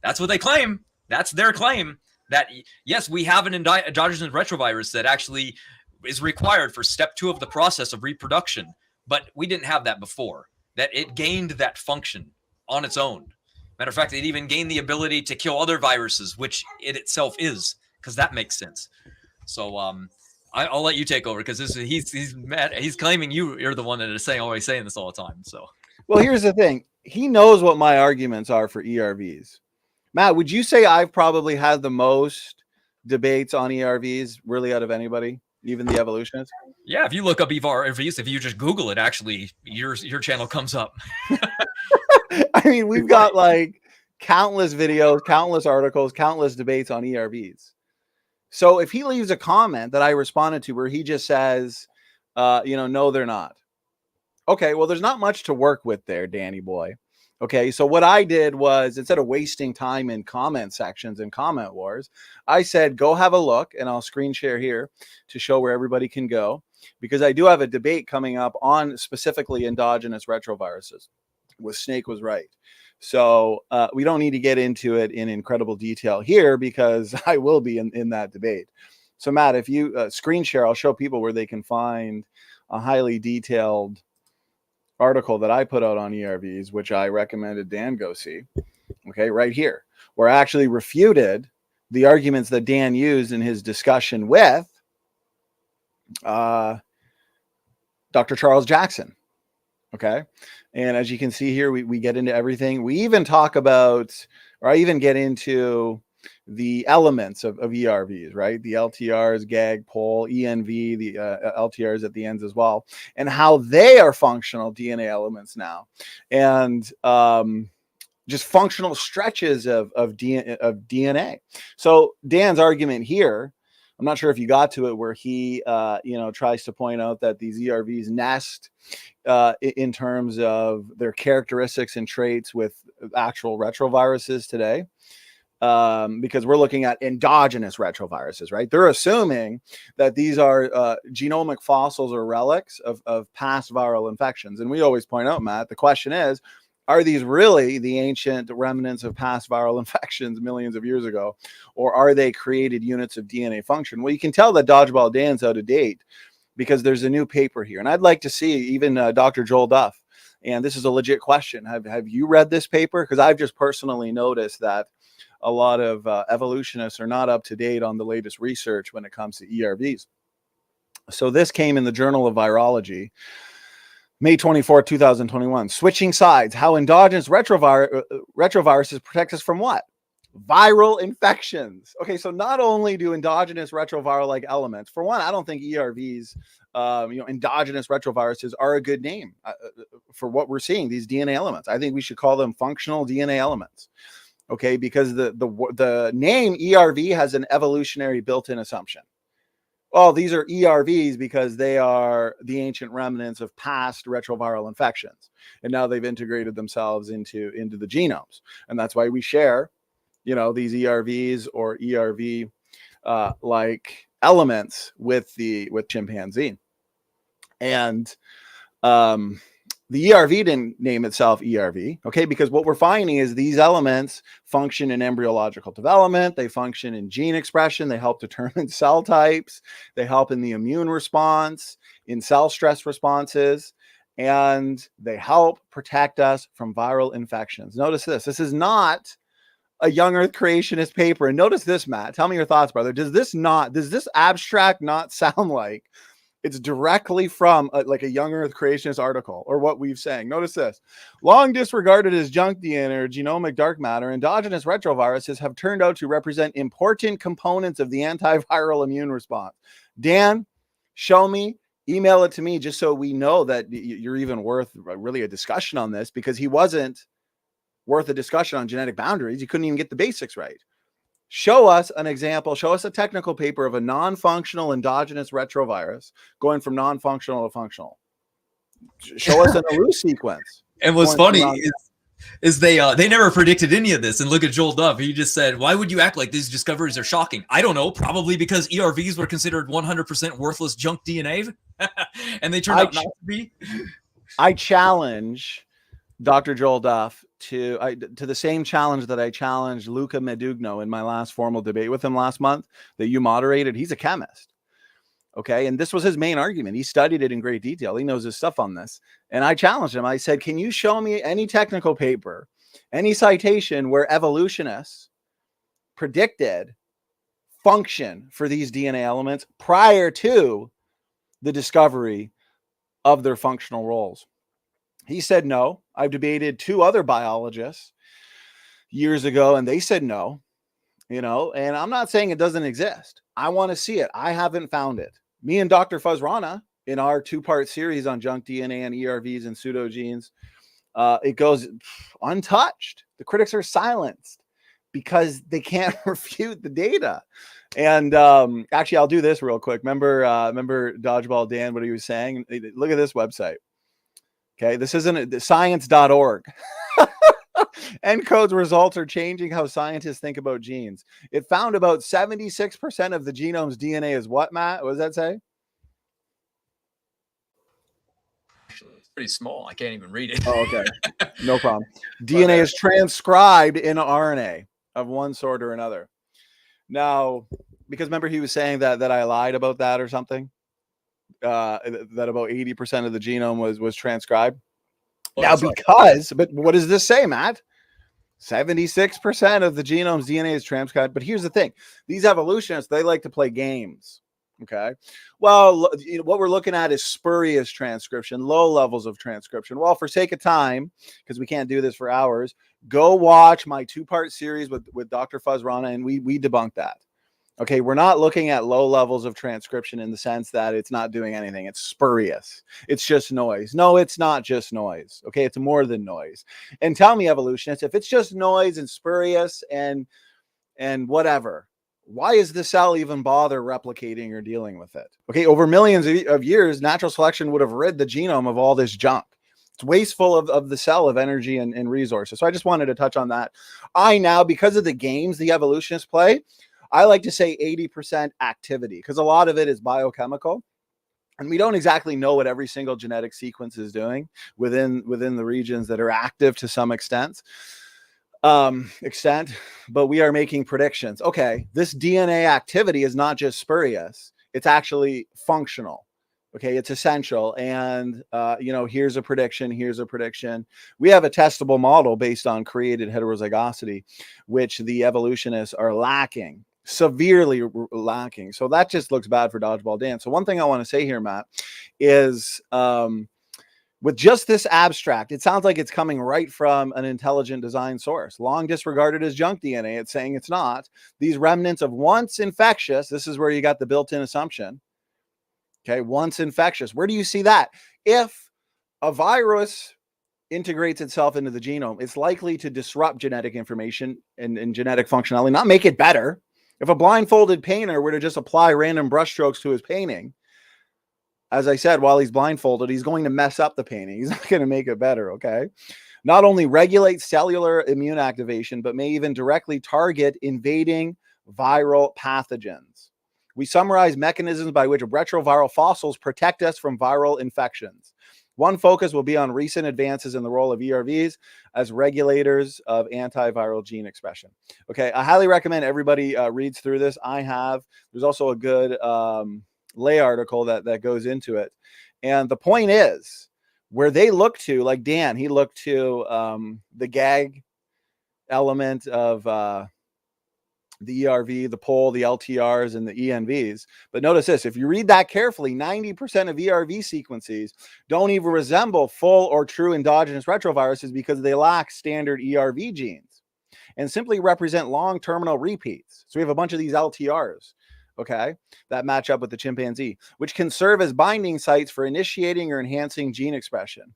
That's what they claim. That's their claim, that yes, we have an endogenous retrovirus that actually is required for step 2 of the process of reproduction. But we didn't have that before, that it gained that function on its own. Matter of fact, it even gained the ability to kill other viruses, which it itself is, because that makes sense. So I'll let you take over, because he's mad. He's claiming you're the one that is always saying this all the time. So, well, here's the thing. He knows what my arguments are for ERVs. Matt, would you say I've probably had the most debates on ERVs really out of anybody, even the evolutionists? Yeah, if you look up ERVs, if you just Google it, actually, your channel comes up. I mean, we've got like countless videos, countless articles, countless debates on ERVs. So if he leaves a comment that I responded to where he just says, no, they're not. Okay, well, there's not much to work with there, Danny boy. Okay, so what I did was, instead of wasting time in comment sections and comment wars, I said, go have a look, and I'll screen share here to show where everybody can go, because I do have a debate coming up on specifically endogenous retroviruses. Snake was right. So we don't need to get into it in incredible detail here, because I will be in that debate. So Matt, if you screen share, I'll show people where they can find a highly detailed article that I put out on ERVs, which I recommended Dan go see. Okay, right here, where I actually refuted the arguments that Dan used in his discussion with Dr. Charles Jackson. Okay, and as you can see here, we get into everything. We even talk about, or I even get into the elements of ERVs, right? The LTRs, GAG, POL, ENV, the LTRs at the ends as well, and how they are functional DNA elements now, and just functional stretches of DNA. So Dan's argument here, I'm not sure if you got to it, where he tries to point out that these ERVs nest in terms of their characteristics and traits with actual retroviruses today. Because we're looking at endogenous retroviruses, right? They're assuming that these are genomic fossils or relics of past viral infections. And we always point out, Matt, the question is, are these really the ancient remnants of past viral infections millions of years ago? Or are they created units of DNA function? Well, you can tell that Dodgeball Dan's out of date, because there's a new paper here. And I'd like to see even Dr. Joel Duff. And this is a legit question. Have you read this paper? Because I've just personally noticed that a lot of evolutionists are not up to date on the latest research when it comes to ERVs. So this came in the Journal of Virology, May 24, 2021. Switching sides, how endogenous retroviruses protect us from what? Viral infections. Okay, so not only do endogenous retroviral-like elements, for one, I don't think ERVs, endogenous retroviruses are a good name for what we're seeing, these DNA elements. I think we should call them functional DNA elements. Okay, because the name ERV has an evolutionary built-in assumption. Well, these are ERVs because they are the ancient remnants of past retroviral infections, and now they've integrated themselves into the genomes, and that's why we share, these ERVs or ERV like elements with chimpanzee, and the ERV didn't name itself ERV, okay, because what we're finding is these elements function in embryological development, they function in gene expression, they help determine cell types, they help in the immune response, in cell stress responses, and they help protect us from viral infections. Notice this is not a young earth creationist paper. And notice this, Matt. Tell me your thoughts, brother. Does this abstract not sound like it's directly from like a young earth creationist article or what we've saying? Notice this. Long disregarded as junk DNA or genomic dark matter, endogenous retroviruses have turned out to represent important components of the antiviral immune response. Dan, show me, email it to me, just so we know that you're even worth really a discussion on this, because he wasn't worth a discussion on genetic boundaries. You couldn't even get the basics right. Show us an example. Show us a technical paper of a non-functional endogenous retrovirus going from non-functional to functional. Show us an ALU sequence. And what's funny is they never predicted any of this. And look at Joel Dove. He just said, why would you act like these discoveries are shocking? I don't know. Probably because ERVs were considered 100% worthless junk DNA. And they turned out not to be. I challenge Dr. Joel Duff to the same challenge that I challenged Luca Medugno in my last formal debate with him last month that you moderated. He's a chemist. Okay. And this was his main argument. He studied it in great detail. He knows his stuff on this. And I challenged him. I said, can you show me any technical paper, any citation where evolutionists predicted function for these DNA elements prior to the discovery of their functional roles? He said no. I've debated 2 other biologists years ago, and they said no, and I'm not saying it doesn't exist. I want to see it. I haven't found it. Me and Dr. Fuzrana, in our 2-part series on junk DNA and ERVs and pseudogenes, it goes untouched. The critics are silenced because they can't refute the data. And actually, I'll do this real quick. Remember Dodgeball Dan, what he was saying? Look at this website. Okay, this isn't science.org. ENCODE's results are changing how scientists think about genes. It found about 76% of the genome's DNA is what, Matt? What does that say? It's pretty small. I can't even read it. Oh, okay. No problem. DNA is transcribed in RNA of one sort or another. Now, because remember he was saying that I lied about that or something? That about 80% of the genome was transcribed. Now, but what does this say, Matt? 76% of the genome's DNA is transcribed. But here's the thing. These evolutionists, they like to play games. Okay. Well, what we're looking at is spurious transcription, low levels of transcription. Well, for sake of time, because we can't do this for hours, go watch my 2-part series with Dr. Fuzrana, and we debunk that. Okay, we're not looking at low levels of transcription in the sense that it's not doing anything. It's spurious. It's just noise. No, it's not just noise. Okay, it's more than noise. And tell me, evolutionists, if it's just noise and spurious and whatever, why is the cell even bother replicating or dealing with it? Okay, over millions of years, natural selection would have rid the genome of all this junk. It's wasteful of the cell of energy and resources. So I just wanted to touch on that. Because of the games the evolutionists play, I like to say 80% activity, because a lot of it is biochemical. And we don't exactly know what every single genetic sequence is doing within the regions that are active to some extent, but we are making predictions. Okay, this DNA activity is not just spurious. It's actually functional. Okay, it's essential. And, here's a prediction. Here's a prediction. We have a testable model based on created heterozygosity, which the evolutionists are lacking. Severely lacking. So that just looks bad for Dodgeball Dan. So one thing I want to say here, Matt, is with just this abstract, it sounds like it's coming right from an intelligent design source. Long disregarded as junk DNA. It's saying it's not. These remnants of once infectious, this is where you got the built-in assumption. Okay, once infectious. Where do you see that? If a virus integrates itself into the genome, it's likely to disrupt genetic information and genetic functionality, not make it better. If a blindfolded painter were to just apply random brushstrokes to his painting, as I said, while he's blindfolded, he's going to mess up the painting. He's not going to make it better, okay? Not only regulate cellular immune activation, but may even directly target invading viral pathogens. We summarize mechanisms by which retroviral fossils protect us from viral infections. One focus will be on recent advances in the role of ERVs as regulators of antiviral gene expression. Okay, I highly recommend everybody reads through this. I have. There's also a good lay article that goes into it. And the point is, where they look to, like Dan, he looked to the gag element of the ERV, the pol, the LTRs, and the ENVs. But notice this, if you read that carefully, 90% of ERV sequences don't even resemble full or true endogenous retroviruses because they lack standard ERV genes and simply represent long terminal repeats. So we have a bunch of these LTRs, okay, that match up with the chimpanzee, which can serve as binding sites for initiating or enhancing gene expression.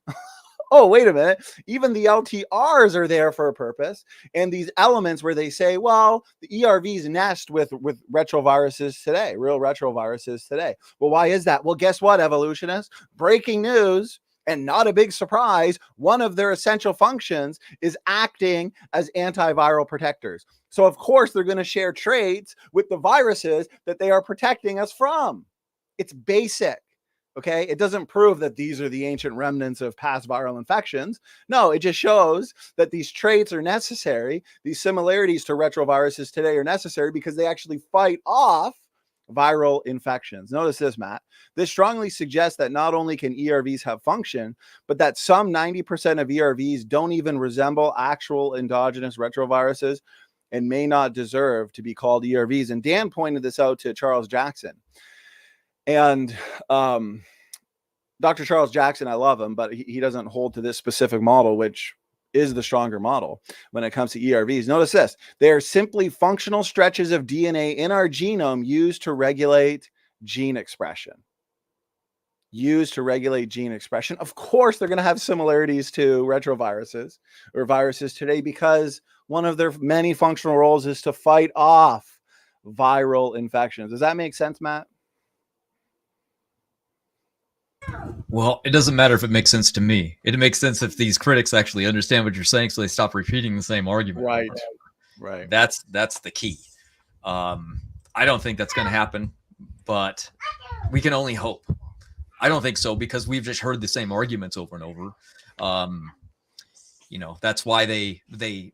Oh, wait a minute. Even the LTRs are there for a purpose. And these elements where they say, well, the ERVs nest with retroviruses today, real retroviruses today. Well, why is that? Well, guess what, evolutionists? Breaking news, and not a big surprise, one of their essential functions is acting as antiviral protectors. So, of course, they're going to share traits with the viruses that they are protecting us from. It's basic. Okay, it doesn't prove that these are the ancient remnants of past viral infections. No, it just shows that these traits are necessary. These similarities to retroviruses today are necessary because they actually fight off viral infections. Notice this, Matt. This strongly suggests that not only can ERVs have function, but that some 90% of ERVs don't even resemble actual endogenous retroviruses and may not deserve to be called ERVs. And Dan pointed this out to Charles Jackson. And Dr. Charles Jackson, I love him, but he doesn't hold to this specific model, which is the stronger model when it comes to ERVs. Notice this. They are simply functional stretches of DNA in our genome used to regulate gene expression. Used to regulate gene expression. Of course, they're going to have similarities to retroviruses or viruses today because one of their many functional roles is to fight off viral infections. Does that make sense, Matt? Well, it doesn't matter if it makes sense to me. It makes sense if these critics actually understand what you're saying, so they stop repeating the same argument. Right. That's the key. I don't think that's going to happen, but we can only hope. I don't think so because we've just heard the same arguments over and over. That's why they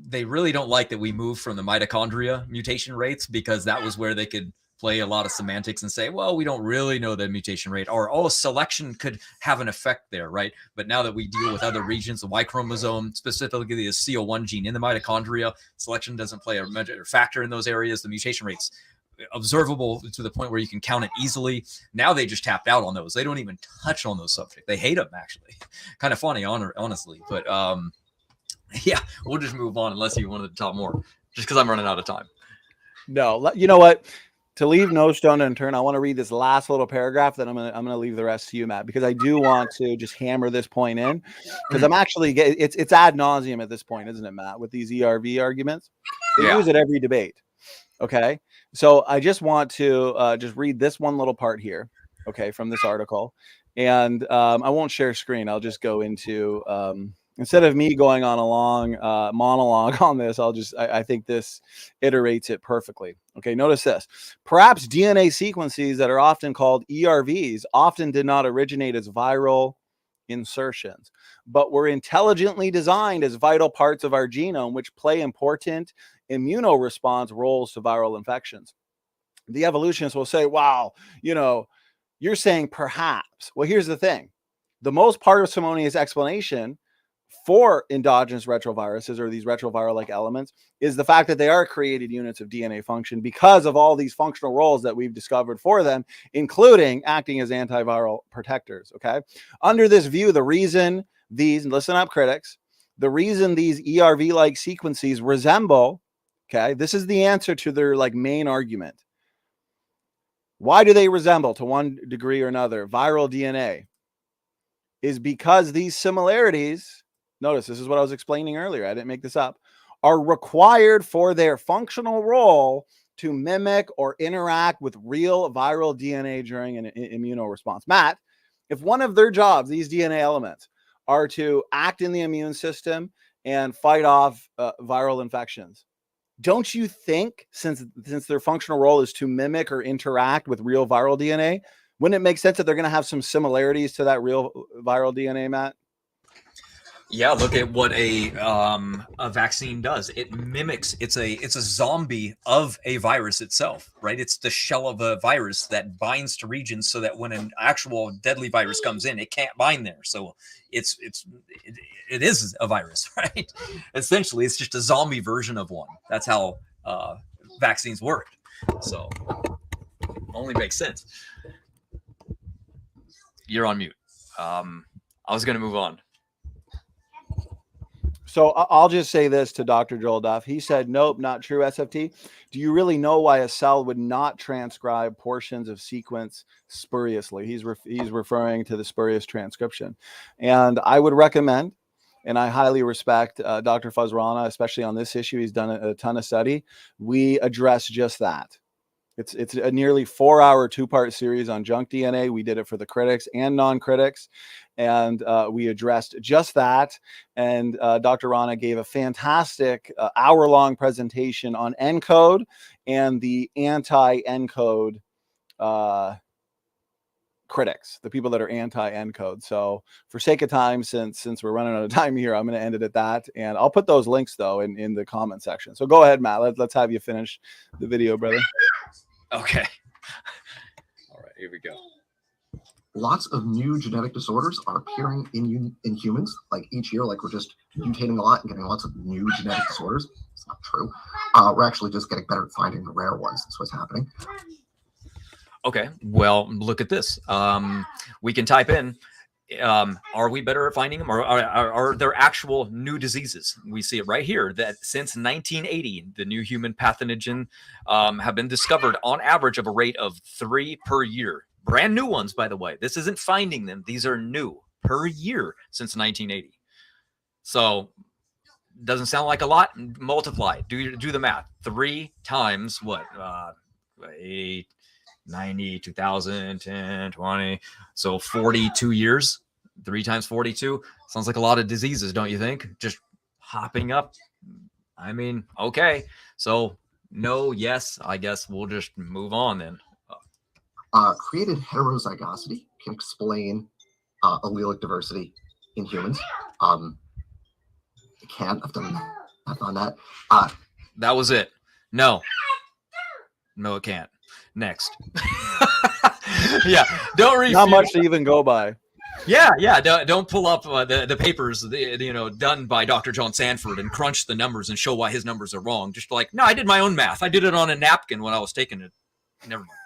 really don't like that we moved from the mitochondria mutation rates, because that was where they could play a lot of semantics and say, well, we don't really know the mutation rate, or selection could have an effect there, right? But now that we deal with other regions, the Y chromosome, specifically the CO1 gene in the mitochondria, selection doesn't play a major factor in those areas. The mutation rates observable to the point where you can count it easily. Now they just tapped out on those. They don't even touch on those subjects. They hate them, actually. Kind of funny, honestly. But yeah, we'll just move on unless you wanted to talk more, just because I'm running out of time. No, you know what? To leave no stone unturned, I want to read this last little paragraph, then I'm gonna leave the rest to you, Matt, because I do want to just hammer this point in, because I'm actually it's ad nauseum at this point, isn't it, Matt? With these ERV arguments, they use it every debate. Okay, so I just want to just read this one little part here, okay, from this article, and I won't share screen. I'll just go into instead of me going on a long monologue on this, I think this iterates it perfectly. Okay, notice this. Perhaps DNA sequences that are often called ERVs often did not originate as viral insertions, but were intelligently designed as vital parts of our genome, which play important immunoresponse roles to viral infections. The evolutionists will say, wow, you're saying perhaps. Well, here's the thing. The most parsimonious explanation for endogenous retroviruses, or these retroviral-like elements, is the fact that they are created units of DNA function because of all these functional roles that we've discovered for them, including acting as antiviral protectors, okay? Under this view, the reason these, listen up, critics, the reason these ERV-like sequences resemble, okay, this is the answer to their main argument. Why do they resemble, to one degree or another, viral DNA? Is because these similarities, notice, this is what I was explaining earlier, I didn't make this up, are required for their functional role to mimic or interact with real viral DNA during an immunoresponse. Matt, if one of their jobs, these DNA elements, are to act in the immune system and fight off viral infections, don't you think, since their functional role is to mimic or interact with real viral DNA, wouldn't it make sense that they're going to have some similarities to that real viral DNA, Matt? Yeah, look at what a vaccine does. It mimics. It's a zombie of a virus itself, right? It's the shell of a virus that binds to regions so that when an actual deadly virus comes in, it can't bind there. So it is a virus, right? Essentially, it's just a zombie version of one. That's how vaccines work. So only makes sense. You're on mute. I was going to move on. So I'll just say this to Dr. Joel Duff. He said, nope, not true, SFT. Do you really know why a cell would not transcribe portions of sequence spuriously? He's referring to the spurious transcription. And I would recommend, and I highly respect Dr. Fazrana, especially on this issue. He's done a ton of study. We address just that. It's a nearly 4-hour 2-part series on junk DNA. We did it for the critics and non-critics, and we addressed just that. And Dr. Rana gave a fantastic hour-long presentation on ENCODE and the anti-ENCODE critics, the people that are anti-ENCODE. So for sake of time, since we're running out of time here, I'm going to end it at that. And I'll put those links, though, in the comment section. So go ahead, Matt. Let's have you finish the video, brother. Okay. All right, here we go. Lots of new genetic disorders are appearing in humans, like each year. Like we're just mutating a lot and getting lots of new genetic disorders. It's not true. We're actually just getting better at finding the rare ones. That's what's happening. Okay, well, look at this. We can type in, are we better at finding them, or are there actual new diseases? We see it right here that since 1980, the new human pathogen have been discovered on average of a rate of 3 per year. Brand new ones, by the way. This isn't finding them. These are new per year since 1980. So doesn't sound like a lot. Multiply. Do the math. 3 times what? 8, 90, 2000, 10, 20. So 42 years. 3 times 42. Sounds like a lot of diseases, don't you think? Just hopping up. I mean, okay. So no, yes, I guess we'll just move on then. Created heterozygosity can explain allelic diversity in humans. It can. I've done that. That was it. No, it can't. Next. Yeah, don't refute. Not much to even go by. Yeah. Don't pull up the papers, done by Dr. John Sanford and crunch the numbers and show why his numbers are wrong. Just like, no, I did my own math. I did it on a napkin when I was taking it. Never mind.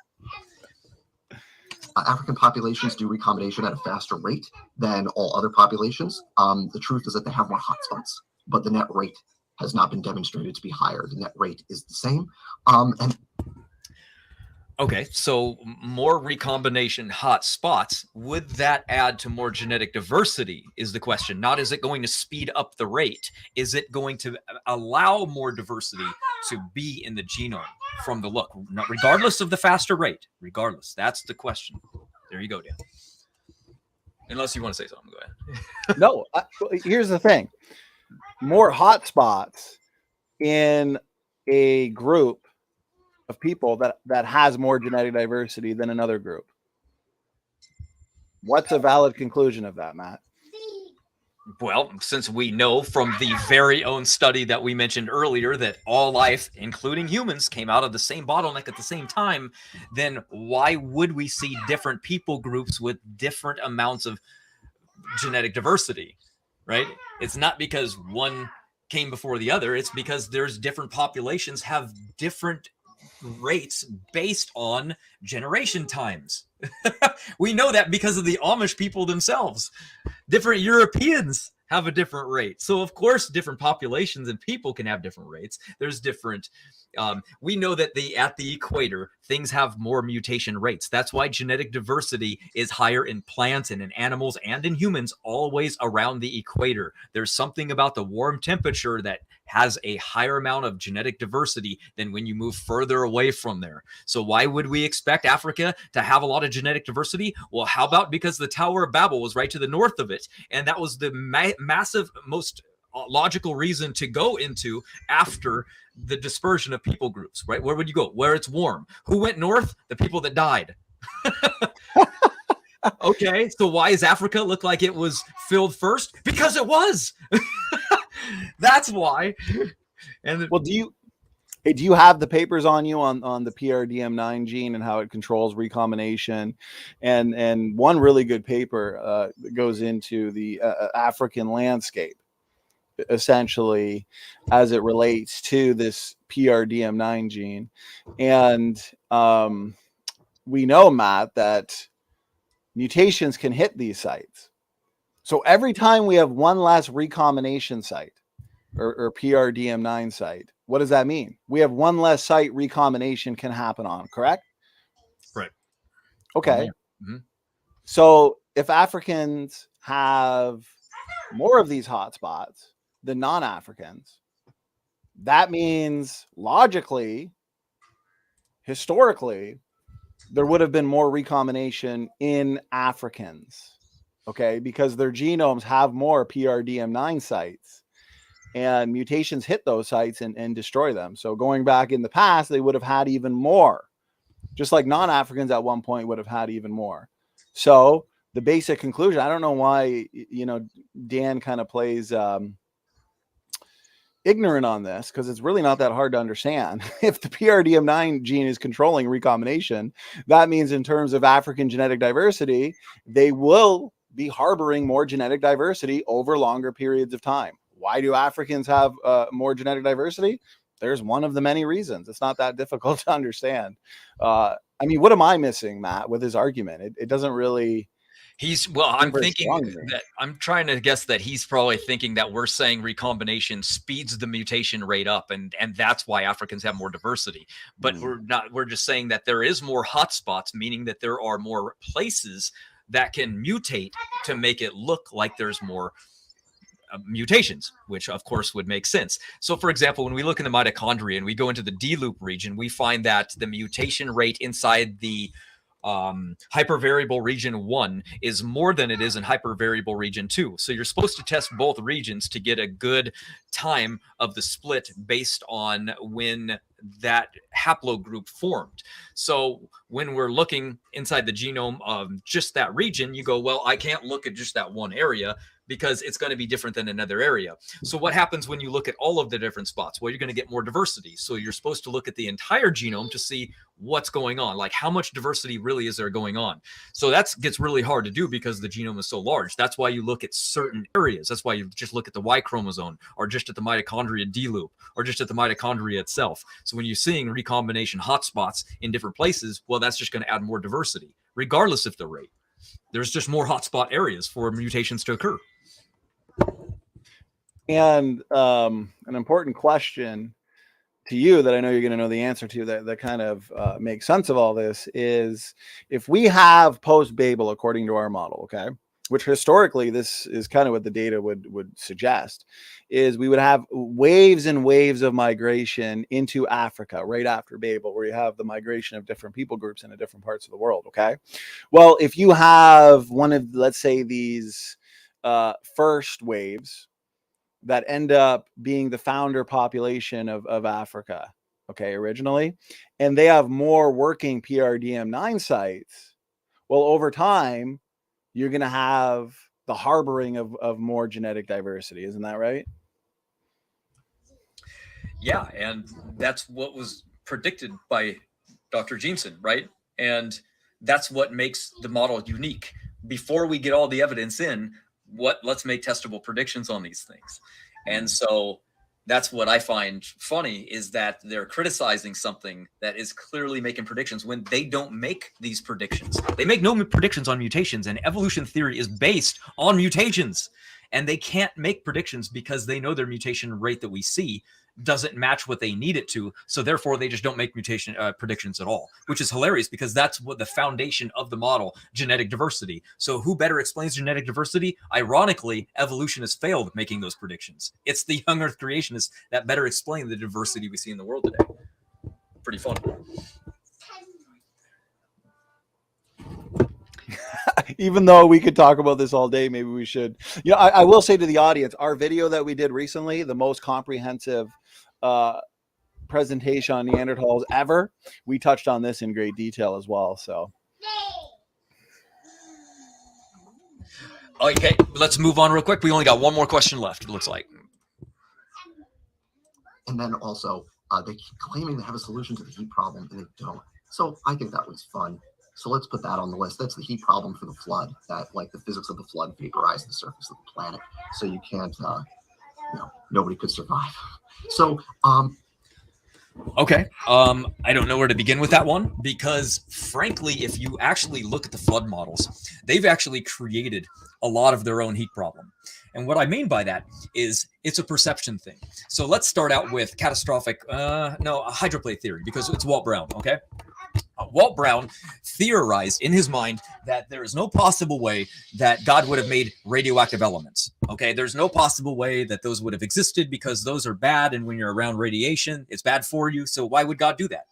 African populations do recombination at a faster rate than all other populations. The truth is that they have more hotspots, but the net rate has not been demonstrated to be higher. The net rate is the same. Okay, so more recombination hot spots, would that add to more genetic diversity is the question. Not is it going to speed up the rate? Is it going to allow more diversity to be in the genome from the look? Regardless of the faster rate. Regardless. That's the question. There you go, Dan. Unless you want to say something, go ahead. No, here's the thing. More hotspots in a group of people that has more genetic diversity than another group. What's a valid conclusion of that, Matt? Well, since we know from the very own study that we mentioned earlier that all life, including humans, came out of the same bottleneck at the same time, then why would we see different people groups with different amounts of genetic diversity, right? It's not because one came before the other. It's because there's different populations have different rates based on generation times. We know that because of the Amish people themselves. Different Europeans have a different rate. So of course, different populations and people can have different rates. There's different, we know that at the equator, things have more mutation rates. That's why genetic diversity is higher in plants and in animals and in humans, always around the equator. There's something about the warm temperature that has a higher amount of genetic diversity than when you move further away from there. So why would we expect Africa to have a lot of genetic diversity? Well, how about because the Tower of Babel was right to the north of it, and that was the massive, most logical reason to go into after the dispersion of people groups, right? Where would you go? Where it's warm. Who went north? The people that died. Okay, so why does Africa look like it was filled first? Because it was. That's why. And Well, do you have the papers on you on the PRDM9 gene and how it controls recombination, and one really good paper goes into the African landscape, essentially, as it relates to this PRDM9 gene, and we know, Matt, that mutations can hit these sites. So every time we have one less recombination site or PRDM9 site, what does that mean? We have one less site recombination can happen on, correct? Right. Okay. Mm-hmm. So if Africans have more of these hotspots than non-Africans, that means logically, historically, there would have been more recombination in Africans, okay, because their genomes have more PRDM9 sites, and mutations hit those sites and destroy them. So going back in the past, they would have had even more, just like non-Africans at one point would have had even more. So the basic conclusion, I don't know why, Dan kind of plays ignorant on this, because it's really not that hard to understand. If the PRDM9 gene is controlling recombination, that means in terms of African genetic diversity, they will be harboring more genetic diversity over longer periods of time. Why do Africans have more genetic diversity? There's one of the many reasons. It's not that difficult to understand. I mean, what am I missing, Matt, with his argument? It doesn't really... I'm thinking that I'm trying to guess that he's probably thinking that we're saying recombination speeds the mutation rate up, and that's why Africans have more diversity. But we're not. We're just saying that there is more hotspots, meaning that there are more places that can mutate to make it look like there's more mutations, which of course would make sense. So for example, when we look in the mitochondria and we go into the D loop region, we find that the mutation rate inside the hypervariable region 1 is more than it is in hypervariable region 2. So you're supposed to test both regions to get a good time of the split based on when that haplogroup formed. So when we're looking inside the genome of just that region, you go, well, I can't look at just that one area because it's going to be different than another area. So what happens when you look at all of the different spots? Well, you're going to get more diversity. So you're supposed to look at the entire genome to see what's going on, like how much diversity really is there going on. So that gets really hard to do because the genome is so large. That's why you look at certain areas. That's why you just look at the Y chromosome, or just at the mitochondria D loop, or just at the mitochondria itself. So when you're seeing recombination hotspots in different places, well, that's just going to add more diversity, regardless of the rate. There's just more hotspot areas for mutations to occur. And an important question to you that I know you're going to know the answer to, that kind of makes sense of all this, is if we have post-Babel according to our model, okay, which historically this is kind of what the data would suggest, is we would have waves and waves of migration into Africa right after Babel, where you have the migration of different people groups into different parts of the world, okay? Well, if you have one of, let's say, these first waves that end up being the founder population of Africa, okay, originally, and they have more working PRDM9 sites, well, over time, you're going to have the harboring of more genetic diversity. Isn't that right? Yeah, and that's what was predicted by Dr. Jensen, right? And that's what makes the model unique. Before we get all the evidence in, let's make testable predictions on these things. And so that's what I find funny, is that they're criticizing something that is clearly making predictions when they don't make these predictions. They make no predictions on mutations, and evolution theory is based on mutations. And they can't make predictions because they know their mutation rate that we see doesn't match what they need it to. So therefore, they just don't make mutation predictions at all, which is hilarious because that's what the foundation of the model, genetic diversity. So who better explains genetic diversity? Ironically, evolution has failed making those predictions. It's the young earth creationists that better explain the diversity we see in the world today. Pretty fun. Even though we could talk about this all day, maybe we should. You know, I will say to the audience, our video that we did recently, the most comprehensive presentation on Neanderthals ever, we touched on this in great detail as well. So Okay, let's move on real quick. We only got one more question left, it looks like. And then also, they keep claiming they have a solution to the heat problem, and they don't. So I think that was fun. So let's put that on the list. That's the heat problem for the flood. That, like, the physics of the flood vaporized the surface of the planet, so you can't, nobody could survive. So, Okay. I don't know where to begin with that one, because frankly, if you actually look at the flood models, they've actually created a lot of their own heat problem. And what I mean by that is it's a perception thing. So let's start out with catastrophic, hydroplate theory, because it's Walt Brown, okay? Walt Brown theorized in his mind that there is no possible way that God would have made radioactive elements. Okay, there's no possible way that those would have existed, because those are bad, and when you're around radiation, it's bad for you. So why would God do that?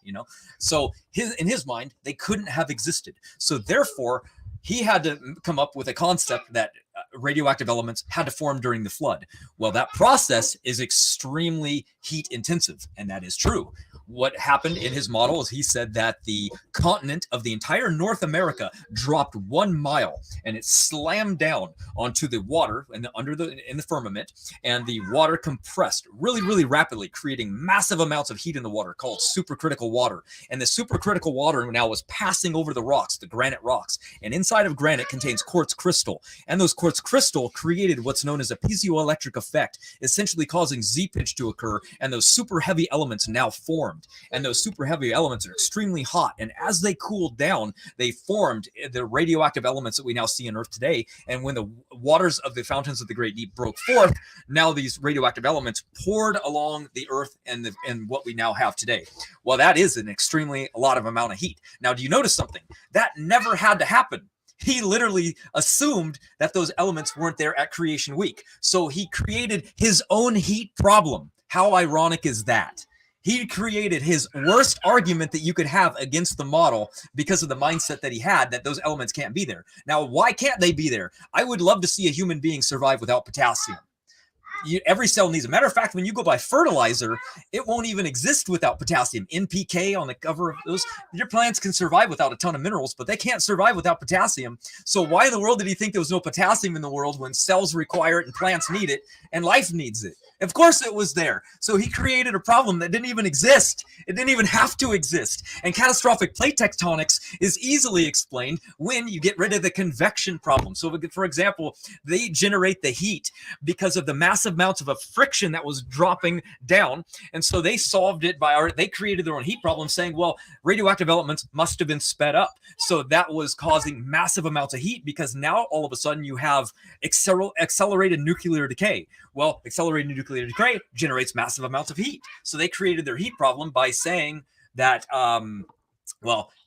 So in his mind, they couldn't have existed. So therefore, he had to come up with a concept that radioactive elements had to form during the flood. Well, that process is extremely heat intensive, and that is true. What happened in his model is he said that the continent of the entire North America dropped 1 mile, and it slammed down onto the water in the firmament, and the water compressed really, really rapidly, creating massive amounts of heat in the water called supercritical water. And the supercritical water now was passing over the rocks, the granite rocks, and inside of granite contains quartz crystal, and those quartz crystal created what's known as a piezoelectric effect, essentially causing Z-pitch to occur, and those super heavy elements now formed. And those super heavy elements are extremely hot, and as they cooled down, they formed the radioactive elements that we now see on Earth today. And when the waters of the fountains of the Great Deep broke forth, now these radioactive elements poured along the Earth and what we now have today. Well, that is an extremely a lot of amount of heat. Now, do you notice something? That never had to happen. He literally assumed that those elements weren't there at creation week. So he created his own heat problem. How ironic is that? He created his worst argument that you could have against the model because of the mindset that he had, that those elements can't be there. Now, why can't they be there? I would love to see a human being survive without potassium. Every cell needs. A matter of fact, when you go buy fertilizer, it won't even exist without potassium. NPK on the cover of those. Your plants can survive without a ton of minerals, but they can't survive without potassium. So why in the world did he think there was no potassium in the world when cells require it and plants need it and life needs it? Of course it was there. So he created a problem that didn't even exist. It didn't even have to exist. And catastrophic plate tectonics is easily explained when you get rid of the convection problem. So for example, they generate the heat because of the massive amounts of a friction that was dropping down. And so they solved it they created their own heat problem, saying, well, radioactive elements must have been sped up. So that was causing massive amounts of heat, because now all of a sudden you have accelerated nuclear decay. Well, accelerated nuclear decay generates massive amounts of heat. So they created their heat problem by saying that,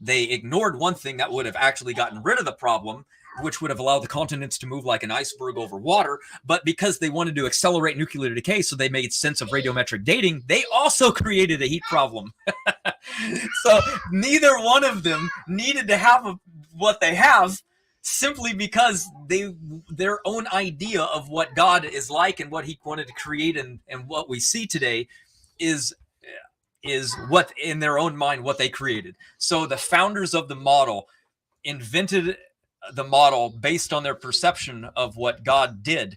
they ignored one thing that would have actually gotten rid of the problem, which would have allowed the continents to move like an iceberg over water. But because they wanted to accelerate nuclear decay, so they made sense of radiometric dating, they also created a heat problem. So neither one of them needed to have what they have, simply because their own idea of what God is like and what he wanted to create and what we see today is what in their own mind what they created. So the founders of the model invented the model based on their perception of what God did,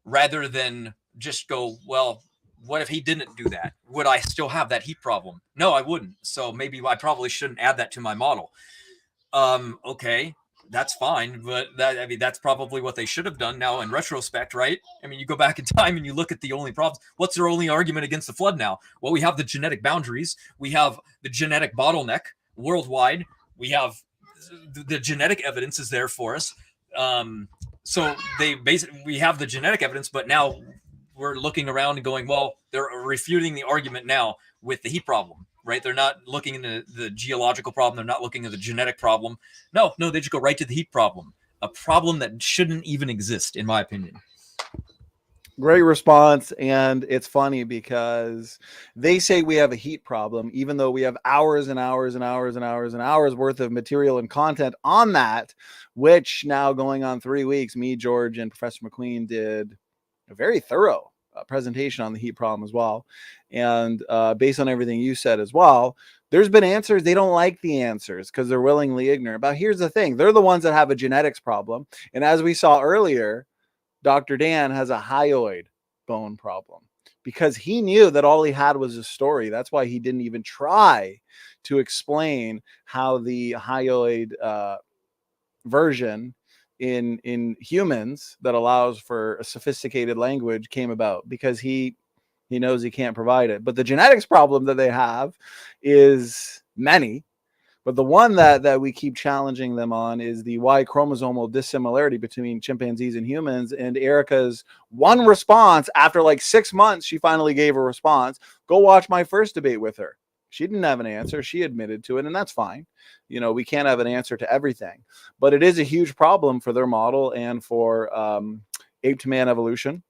rather than just go, well, what if he didn't do that? Would I still have that heat problem? No, I wouldn't. So maybe I probably shouldn't add that to my model. Okay, that's fine, but that's probably what they should have done now in retrospect, right? I mean, you go back in time and you look at the only problems. What's their only argument against the flood now? Well, we have the genetic boundaries. We have the genetic bottleneck worldwide. We have the genetic evidence is there for us. So we have the genetic evidence, but now we're looking around and going, well, they're refuting the argument now with the heat problem, right? They're not looking into the geological problem. They're not looking at the genetic problem. No, they just go right to the heat problem, a problem that shouldn't even exist, in my opinion. Great response. And it's funny because they say we have a heat problem, even though we have hours and hours and hours and hours and hours worth of material and content on that, which now going on 3 weeks, me, George, and Professor McQueen did a very thorough presentation on the heat problem as well. And based on everything you said as well, there's been answers. They don't like the answers because they're willingly ignorant. But here's the thing. They're the ones that have a genetics problem. And as we saw earlier, Dr. Dan has a hyoid bone problem because he knew that all he had was a story. That's why he didn't even try to explain how the hyoid version in humans that allows for a sophisticated language came about, because he knows he can't provide it. But the genetics problem that they have is many. But the one that we keep challenging them on is the Y chromosomal dissimilarity between chimpanzees and humans. And Erica's one response after like 6 months, she finally gave a response. Go watch my first debate with her. She didn't have an answer. She admitted to it, and that's fine. You know, we can't have an answer to everything, but it is a huge problem for their model and for ape to man evolution.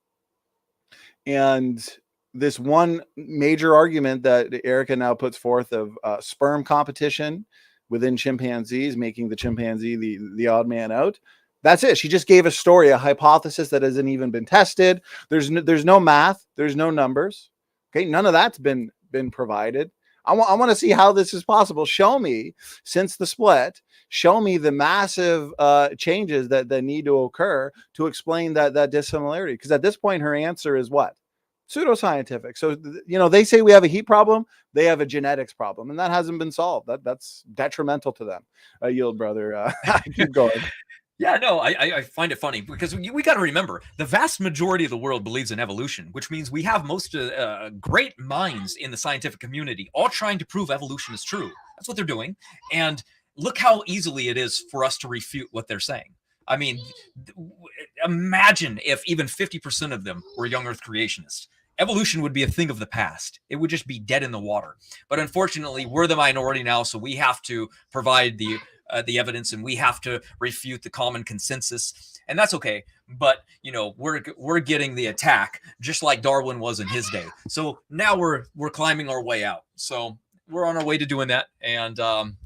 And this one major argument that Erica now puts forth of sperm competition within chimpanzees, making the chimpanzee the odd man out. That's it. She just gave a story, a hypothesis that hasn't even been tested. There's no math. There's no numbers. Okay, none of that's been provided. I want to see how this is possible. Show me, since the split, show me the massive changes that need to occur to explain that dissimilarity. Because at this point, her answer is what? Pseudoscientific. So, you know, they say we have a heat problem. They have a genetics problem, and that hasn't been solved. That's detrimental to them. Yield, brother. Keep going. Yeah, no, I find it funny because we got to remember the vast majority of the world believes in evolution, which means we have most great minds in the scientific community all trying to prove evolution is true. That's what they're doing. And look how easily it is for us to refute what they're saying. I mean, imagine if even 50% of them were young Earth creationists. Evolution would be a thing of the past. It would just be dead in the water. But unfortunately, we're the minority now, so we have to provide the evidence, and we have to refute the common consensus, and that's okay. But you know, we're getting the attack just like Darwin was in his day. So now we're climbing our way out. So we're on our way to doing that. And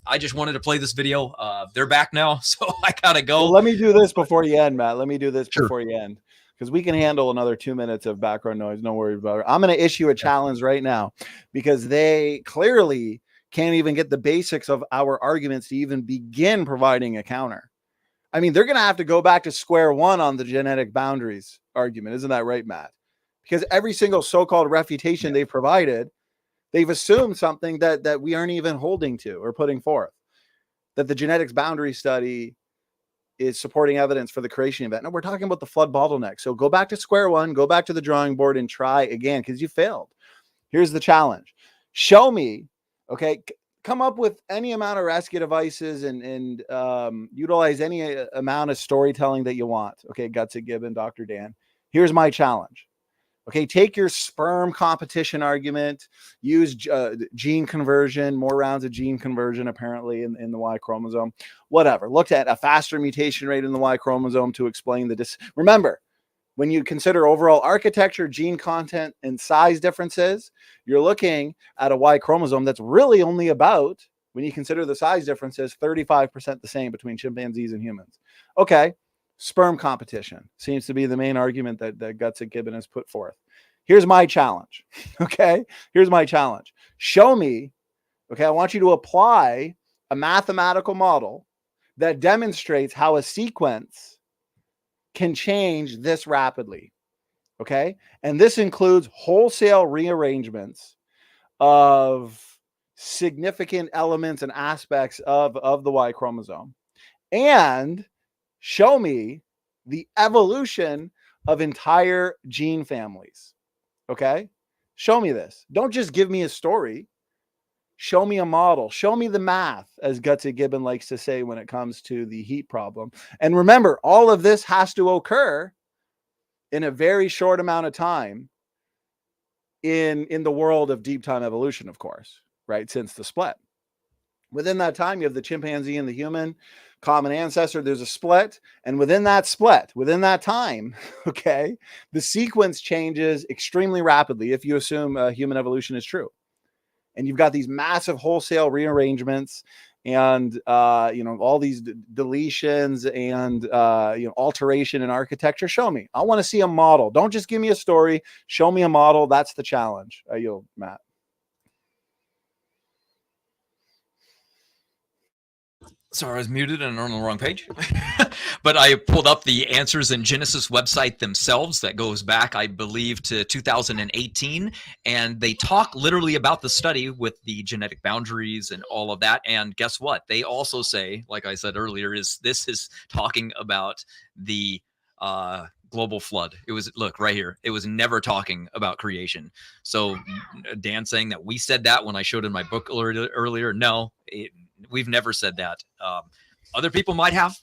I just wanted to play this video. They're back now, so I gotta go. Well, let me do this before you end, Matt. Let me do this before you end, because we can handle another 2 minutes of background noise. No worries about it. I'm going to issue a challenge right now, because they clearly can't even get the basics of our arguments to even begin providing a counter. I mean, they're going to have to go back to square one on the genetic boundaries argument. Isn't that right, Matt? Because every single so-called refutation they've provided, they've assumed something that we aren't even holding to or putting forth, that the genetics boundary study is supporting evidence for the creation event. No, we're talking about the flood bottleneck. So go back to square one, go back to the drawing board and try again, because you failed. Here's the challenge. Show me, okay, come up with any amount of rescue devices and utilize any amount of storytelling that you want. Okay, Gutsy Gibbon, Dr. Dan. Here's my challenge. Okay, take your sperm competition argument, use gene conversion, more rounds of gene conversion apparently in the Y chromosome, whatever. Looked at a faster mutation rate in the Y chromosome to explain the Remember, when you consider overall architecture, gene content, and size differences, you're looking at a Y chromosome that's really only about, when you consider the size differences, 35% the same between chimpanzees and humans. Okay. Sperm competition seems to be the main argument that Gutsy Gibbon has put forth. Here's my challenge. Okay. Here's my challenge. Show me. Okay. I want you to apply a mathematical model that demonstrates how a sequence can change this rapidly. Okay. And this includes wholesale rearrangements of significant elements and aspects of the Y chromosome, and show me the evolution of entire gene families. Okay. Show me this. Don't just give me a story. Show me a model. Show me the math, as Gutsy Gibbon likes to say when it comes to the heat problem. And remember, all of this has to occur in a very short amount of time in the world of deep time evolution, of course, right? Since the split. Within that time, you have the chimpanzee and the human common ancestor. There's a split. And within that split, within that time, okay, the sequence changes extremely rapidly if you assume human evolution is true. And you've got these massive wholesale rearrangements and, all these deletions and, alteration in architecture. Show me. I want to see a model. Don't just give me a story. Show me a model. That's the challenge. Yield, Matt. Sorry, I was muted and on the wrong page. But I pulled up the Answers in Genesis website themselves. That goes back, I believe, to 2018. And they talk literally about the study with the genetic boundaries and all of that. And guess what? They also say, like I said earlier, this is talking about the global flood. It was, look right here, it was never talking about creation. So Dan saying that we said that when I showed in my book earlier, no, we've never said that. Other people might have,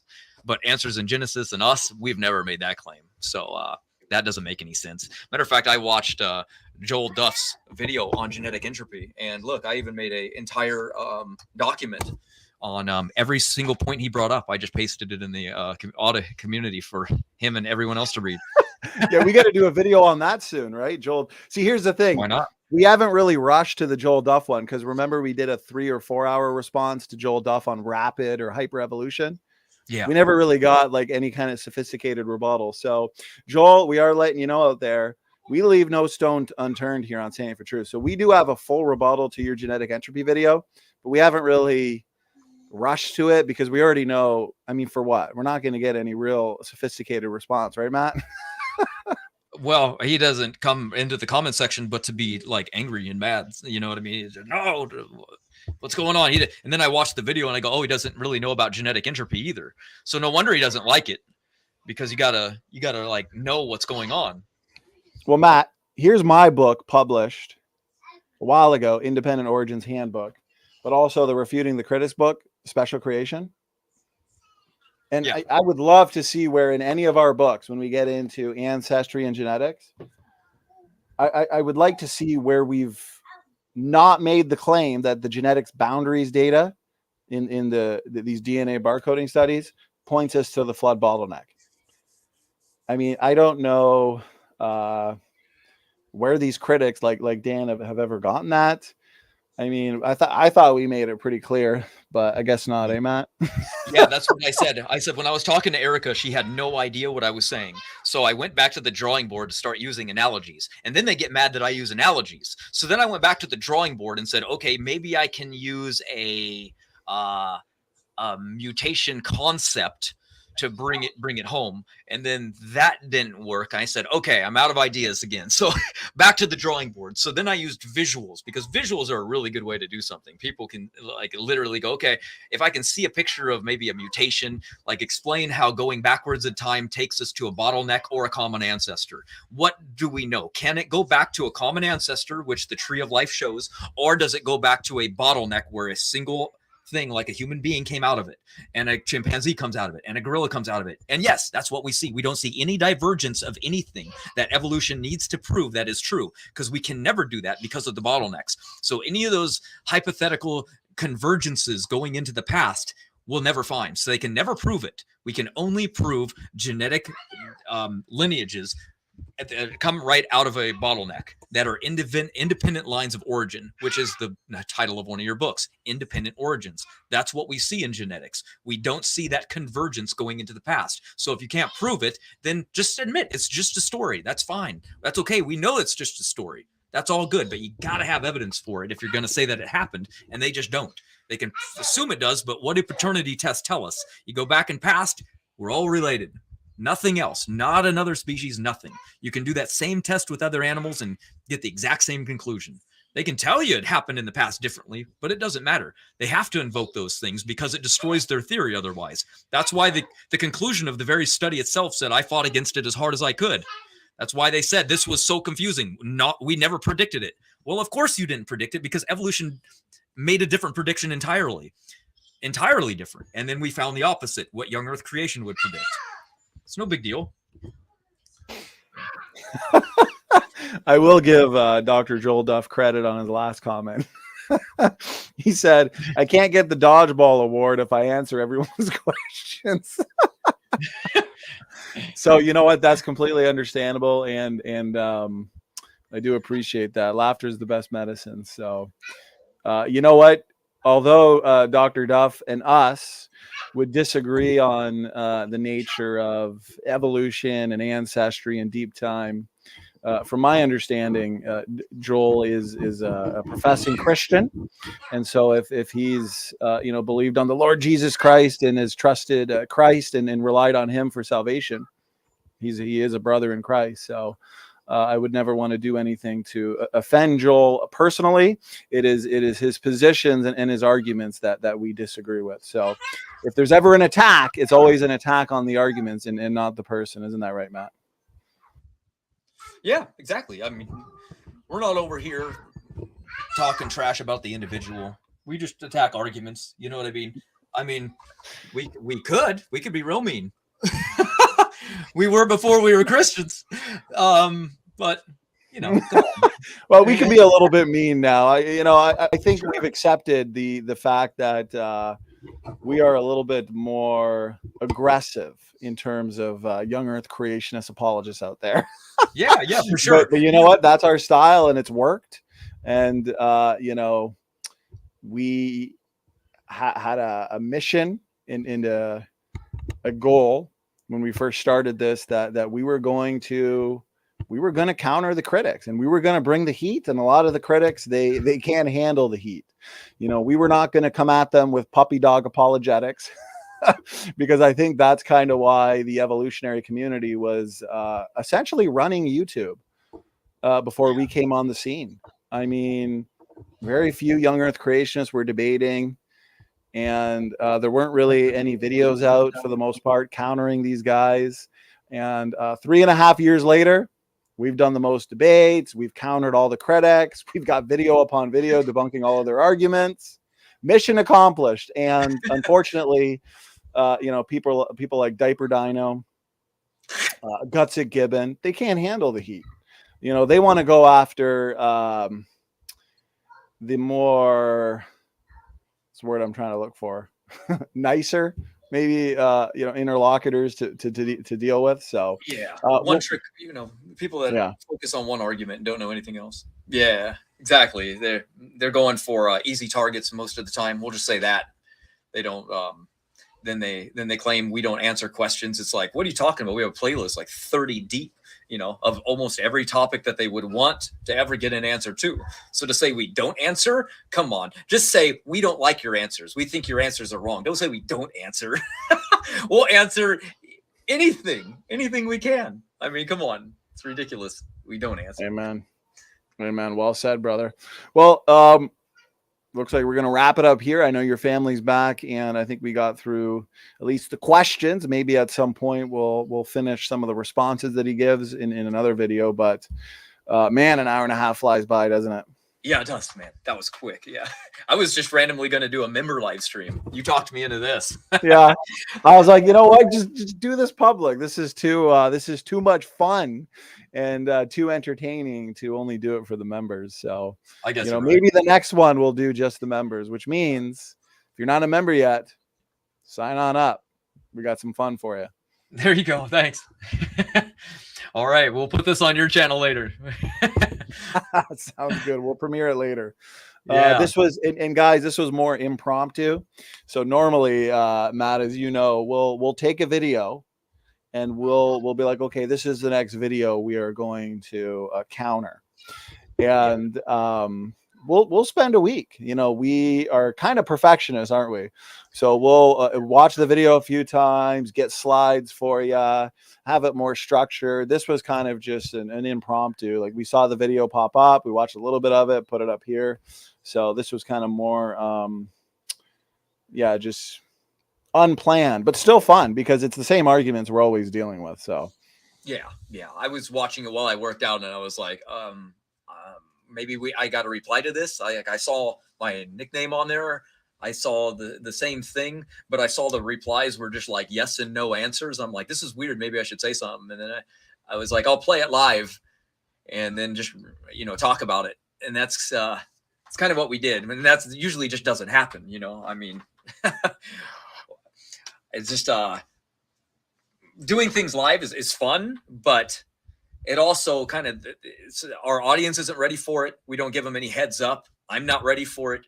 but Answers in Genesis and us, we've never made that claim. So that doesn't make any sense. Matter of fact, I watched Joel Duff's video on genetic entropy, and look, I even made an entire document on every single point he brought up. I just pasted it in the audit community for him and everyone else to read. Yeah, we got to do a video on that soon, right, Joel? See, here's the thing. Why not? We haven't really rushed to the Joel Duff one because remember we did a 3 or 4 hour response to Joel Duff on rapid or hyperevolution. Yeah. We never really got like any kind of sophisticated rebuttal. So Joel, we are letting you know out there, we leave no stone unturned here on Standing for Truth. So we do have a full rebuttal to your genetic entropy video, but we haven't really rushed to it because we already know, I mean, for what? We're not going to get any real sophisticated response, right, Matt? Well, he doesn't come into the comment section, but to be like angry and mad, you know what I mean? He's, no, what's going on? And then I watched the video and I go, oh, he doesn't really know about genetic entropy either. So no wonder he doesn't like it, because you gotta like know what's going on. Well, Matt, here's my book published a while ago, Independent Origins Handbook, but also the Refuting the Critics book, Special Creation. And yeah. I would love to see where in any of our books, when we get into ancestry and genetics, I would like to see where we've not made the claim that the genetics boundaries data in these DNA barcoding studies points us to the flood bottleneck. I mean, I don't know where these critics like Dan have ever gotten that. I mean, I thought we made it pretty clear, but I guess not, eh, Matt? Yeah, that's what I said. I said when I was talking to Erica, she had no idea what I was saying. So I went back to the drawing board to start using analogies. And then they get mad that I use analogies. So then I went back to the drawing board and said, okay, maybe I can use a mutation concept to bring it home. And then that didn't work. I said, okay, I'm out of ideas again. So back to the drawing board. So then I used visuals, because visuals are a really good way to do something. People can like literally go, okay, if I can see a picture of maybe a mutation, like explain how going backwards in time takes us to a bottleneck or a common ancestor. What do we know? Can it go back to a common ancestor, which the tree of life shows, or does it go back to a bottleneck where a single thing like a human being came out of it, and a chimpanzee comes out of it, and a gorilla comes out of it? And yes, that's what we see. We don't see any divergence of anything that evolution needs to prove that is true, because we can never do that because of the bottlenecks. So any of those hypothetical convergences going into the past we'll never find. So they can never prove it. We can only prove genetic lineages that come right out of a bottleneck that are independent lines of origin, which is the title of one of your books, Independent Origins. That's what we see in genetics. We don't see that convergence going into the past. So if you can't prove it, then just admit it's just a story. That's fine. That's okay. We know it's just a story. That's all good, but you got to have evidence for it if you're going to say that it happened, and they just don't. They can assume it does, but what do paternity tests tell us? You go back in past, we're all related. Nothing else, not another species, nothing. You can do that same test with other animals and get the exact same conclusion. They can tell you it happened in the past differently, but it doesn't matter. They have to invoke those things because it destroys their theory otherwise. That's why the conclusion of the very study itself said, I fought against it as hard as I could. That's why they said this was so confusing. We never predicted it. Well, of course you didn't predict it, because evolution made a different prediction entirely different. And then we found the opposite, what young Earth creation would predict. It's no big deal. I will give Dr. Joel Duff credit on his last comment. He said, I can't get the dodgeball award if I answer everyone's questions. So you know what? That's completely understandable. And I do appreciate that. Laughter is the best medicine. So you know what? Although Dr. Duff and us would disagree on the nature of evolution and ancestry and deep time, from my understanding, Joel is a professing Christian, and so if he's believed on the Lord Jesus Christ and has trusted Christ and relied on Him for salvation, he is a brother in Christ. So I would never want to do anything to offend Joel personally. It is his positions and his arguments that we disagree with. So if there's ever an attack, it's always an attack on the arguments and not the person. Isn't that right, Matt? Yeah, exactly. I mean, we're not over here talking trash about the individual. We just attack arguments. You know what I mean? I mean, we could be real mean. We were before we were Christians. But well, we can be a little bit mean now. I think we've accepted the fact that we are a little bit more aggressive in terms of young Earth creationist apologists out there. Yeah, for sure. But you know what? That's our style, and it's worked. And we had a mission and a goal when we first started this that we were going to counter the critics, and we were going to bring the heat. And a lot of the critics, they can't handle the heat. We were not going to come at them with puppy dog apologetics. Because I think that's kind of why the evolutionary community was essentially running YouTube before we came on the scene. I mean, very few young Earth creationists were debating, and there weren't really any videos out for the most part countering these guys. And 3.5 years later, we've done the most debates. We've countered all the critics. We've got video upon video debunking all of their arguments. Mission accomplished. And unfortunately, people like Diaper Dino, Gutsick Gibbon, they can't handle the heat. They want to go after the more, what's the word I'm trying to look for, nicer, maybe interlocutors to deal with. So one trick, people that focus on one argument and don't know anything else. Yeah, exactly. They're going for easy targets most of the time. We'll just say that. They don't. Then they claim we don't answer questions. It's like, what are you talking about? We have a playlist like 30 deep, of almost every topic that they would want to ever get an answer to. So to say we don't answer, come on, just say we don't like your answers. We think your answers are wrong. Don't say we don't answer. We'll answer anything we can. I mean, come on, it's ridiculous. We don't answer. Amen. Well said, brother. Well, looks like we're going to wrap it up here. I know your family's back, and I think we got through at least the questions. Maybe at some point we'll finish some of the responses that he gives in another video. But man, an hour and a half flies by, doesn't it? Yeah, it does, man. That was quick. Yeah, I was just randomly going to do a member live stream. You talked me into this. Yeah, I was like, you know what? Just do this public. This is too much fun and too entertaining to only do it for the members. So I guess maybe the next one we'll do just the members, which means if you're not a member yet, sign on up. We got some fun for you. There you go. Thanks. All right, we'll put this on your channel later. Sounds good. We'll premiere it later. Yeah. This was, and guys, this was more impromptu. So normally, Matt, as you know, we'll take a video and we'll be like, okay, this is the next video we are going to counter. And we'll spend a week. We are kind of perfectionists, aren't we? So we'll watch the video a few times, get slides for you, have it more structured. This was kind of just an impromptu. Like, we saw the video pop up, we watched a little bit of it, put it up here. So this was kind of more, just unplanned, but still fun because it's the same arguments we're always dealing with. So yeah. I was watching it while I worked out, and I was like, maybe I got a reply to this. I saw my nickname on there. I saw the same thing, but I saw the replies were just like yes and no answers. I'm like, this is weird. Maybe I should say something. And then I was like, I'll play it live and then just, talk about it. And that's it's kind of what we did. I mean, that's usually just doesn't happen. I mean, it's just doing things live is fun, but it also kind of, our audience isn't ready for it. We don't give them any heads up. I'm not ready for it.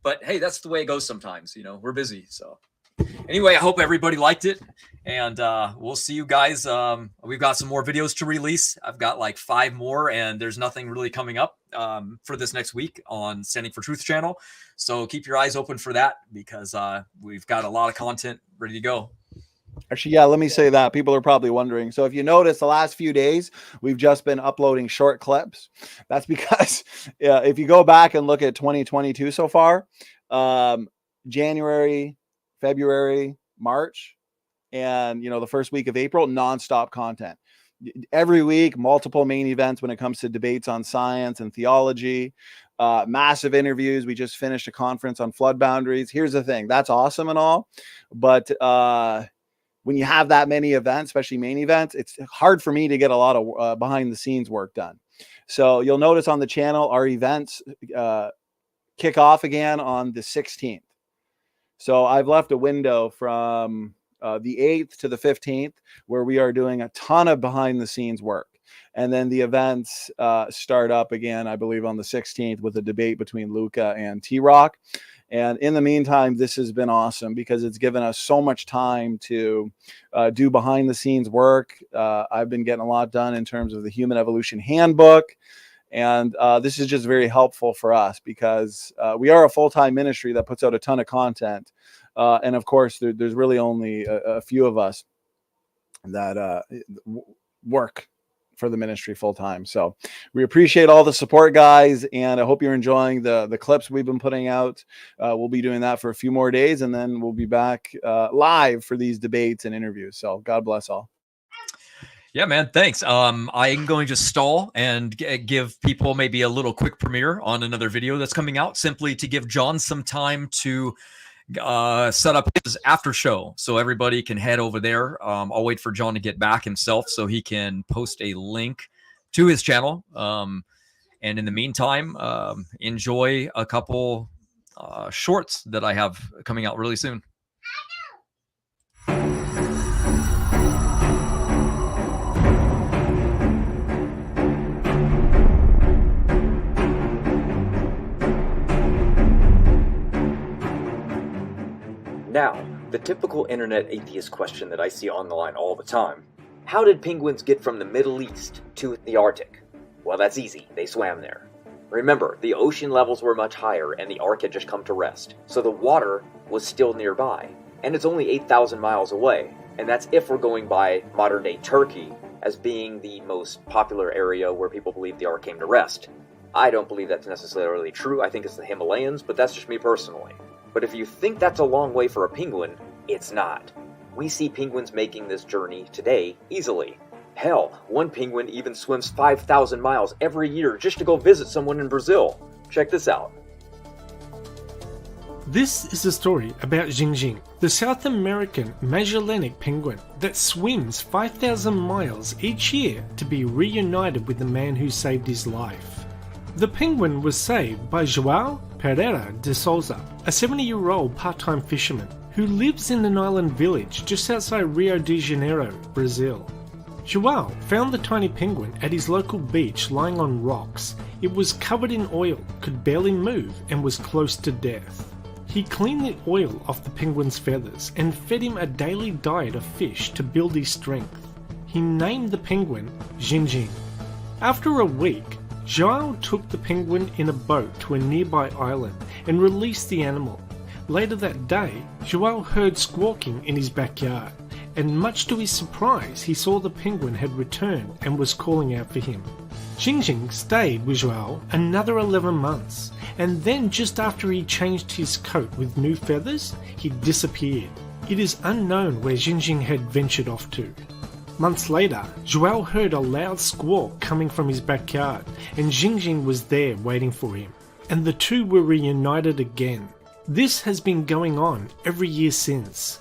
But hey, that's the way it goes sometimes. We're busy. So Anyway, I hope everybody liked it, and we'll see you guys. We've got some more videos to release. I've got like 5 more, and there's nothing really coming up for this next week on Standing for Truth channel. So keep your eyes open for that, because we've got a lot of content ready to go. Actually, yeah, let me say that. People are probably wondering. So if you notice, the last few days, we've just been uploading short clips. That's because if you go back and look at 2022 so far, January, February, March, and, the first week of April, nonstop content. Every week, multiple main events when it comes to debates on science and theology, massive interviews. We just finished a conference on flood boundaries. Here's the thing. That's awesome and all. But when you have that many events, especially main events, it's hard for me to get a lot of behind the scenes work done. So you'll notice on the channel, our events kick off again on the 16th. So I've left a window from the 8th to the 15th where we are doing a ton of behind the scenes work. And then the events start up again, I believe, on the 16th with a debate between Luca and T-Rock. And in the meantime, this has been awesome because it's given us so much time to do behind the scenes work. I've been getting a lot done in terms of the Human Evolution Handbook. And this is just very helpful for us because we are a full-time ministry that puts out a ton of content. And of course, there's really only a few of us that work for the ministry full time. So we appreciate all the support, guys. And I hope you're enjoying the clips we've been putting out. We'll be doing that for a few more days, and then we'll be back live for these debates and interviews. So God bless all. Yeah, man. Thanks. I'm going to stall and give people maybe a little quick premiere on another video that's coming out, simply to give John some time to set up his after show so everybody can head over there. I'll wait for John to get back himself so he can post a link to his channel. And in the meantime, enjoy a couple shorts that I have coming out really soon. Now, the typical internet atheist question that I see online all the time. How did penguins get from the Middle East to the Arctic? Well, that's easy. They swam there. Remember, the ocean levels were much higher and the Ark had just come to rest, so the water was still nearby. And it's only 8,000 miles away, and that's if we're going by modern-day Turkey as being the most popular area where people believe the Ark came to rest. I don't believe that's necessarily true. I think it's the Himalayas, but that's just me personally. But if you think that's a long way for a penguin, it's not. We see penguins making this journey today easily. Hell, one penguin even swims 5,000 miles every year just to go visit someone in Brazil. Check this out. This is a story about Jingjing, the South American Magellanic penguin that swims 5,000 miles each year to be reunited with the man who saved his life. The penguin was saved by João Pereira de Souza, a 70-year-old part-time fisherman who lives in an island village just outside Rio de Janeiro, Brazil. João found the tiny penguin at his local beach lying on rocks. It was covered in oil, could barely move, and was close to death. He cleaned the oil off the penguin's feathers and fed him a daily diet of fish to build his strength. He named the penguin Jingjing. After a week, João took the penguin in a boat to a nearby island and released the animal. Later that day, João heard squawking in his backyard, and much to his surprise, he saw the penguin had returned and was calling out for him. Jingjing stayed with João another 11 months, and then just after he changed his coat with new feathers, he disappeared. It is unknown where Jingjing had ventured off to. Months later, João heard a loud squawk coming from his backyard, and Jingjing was there waiting for him, and the two were reunited again. This has been going on every year since.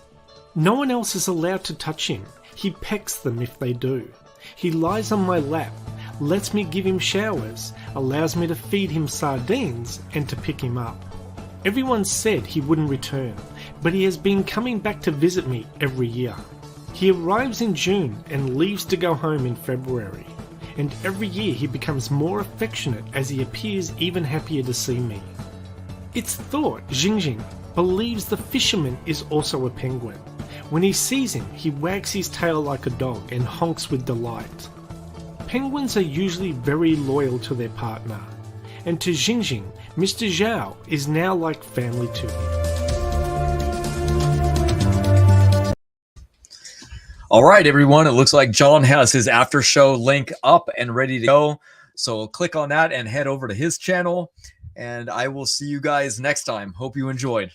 No one else is allowed to touch him. He pecks them if they do. He lies on my lap, lets me give him showers, allows me to feed him sardines, and to pick him up. Everyone said he wouldn't return, but he has been coming back to visit me every year. He arrives in June and leaves to go home in February, and every year he becomes more affectionate as he appears even happier to see me. It's thought Jingjing believes the fisherman is also a penguin. When he sees him, he wags his tail like a dog and honks with delight. Penguins are usually very loyal to their partner, and to Xingjing, Mr. Zhao is now like family to him. All right, everyone. It looks like John has his after show link up and ready to go. So click on that and head over to his channel. And I will see you guys next time. Hope you enjoyed.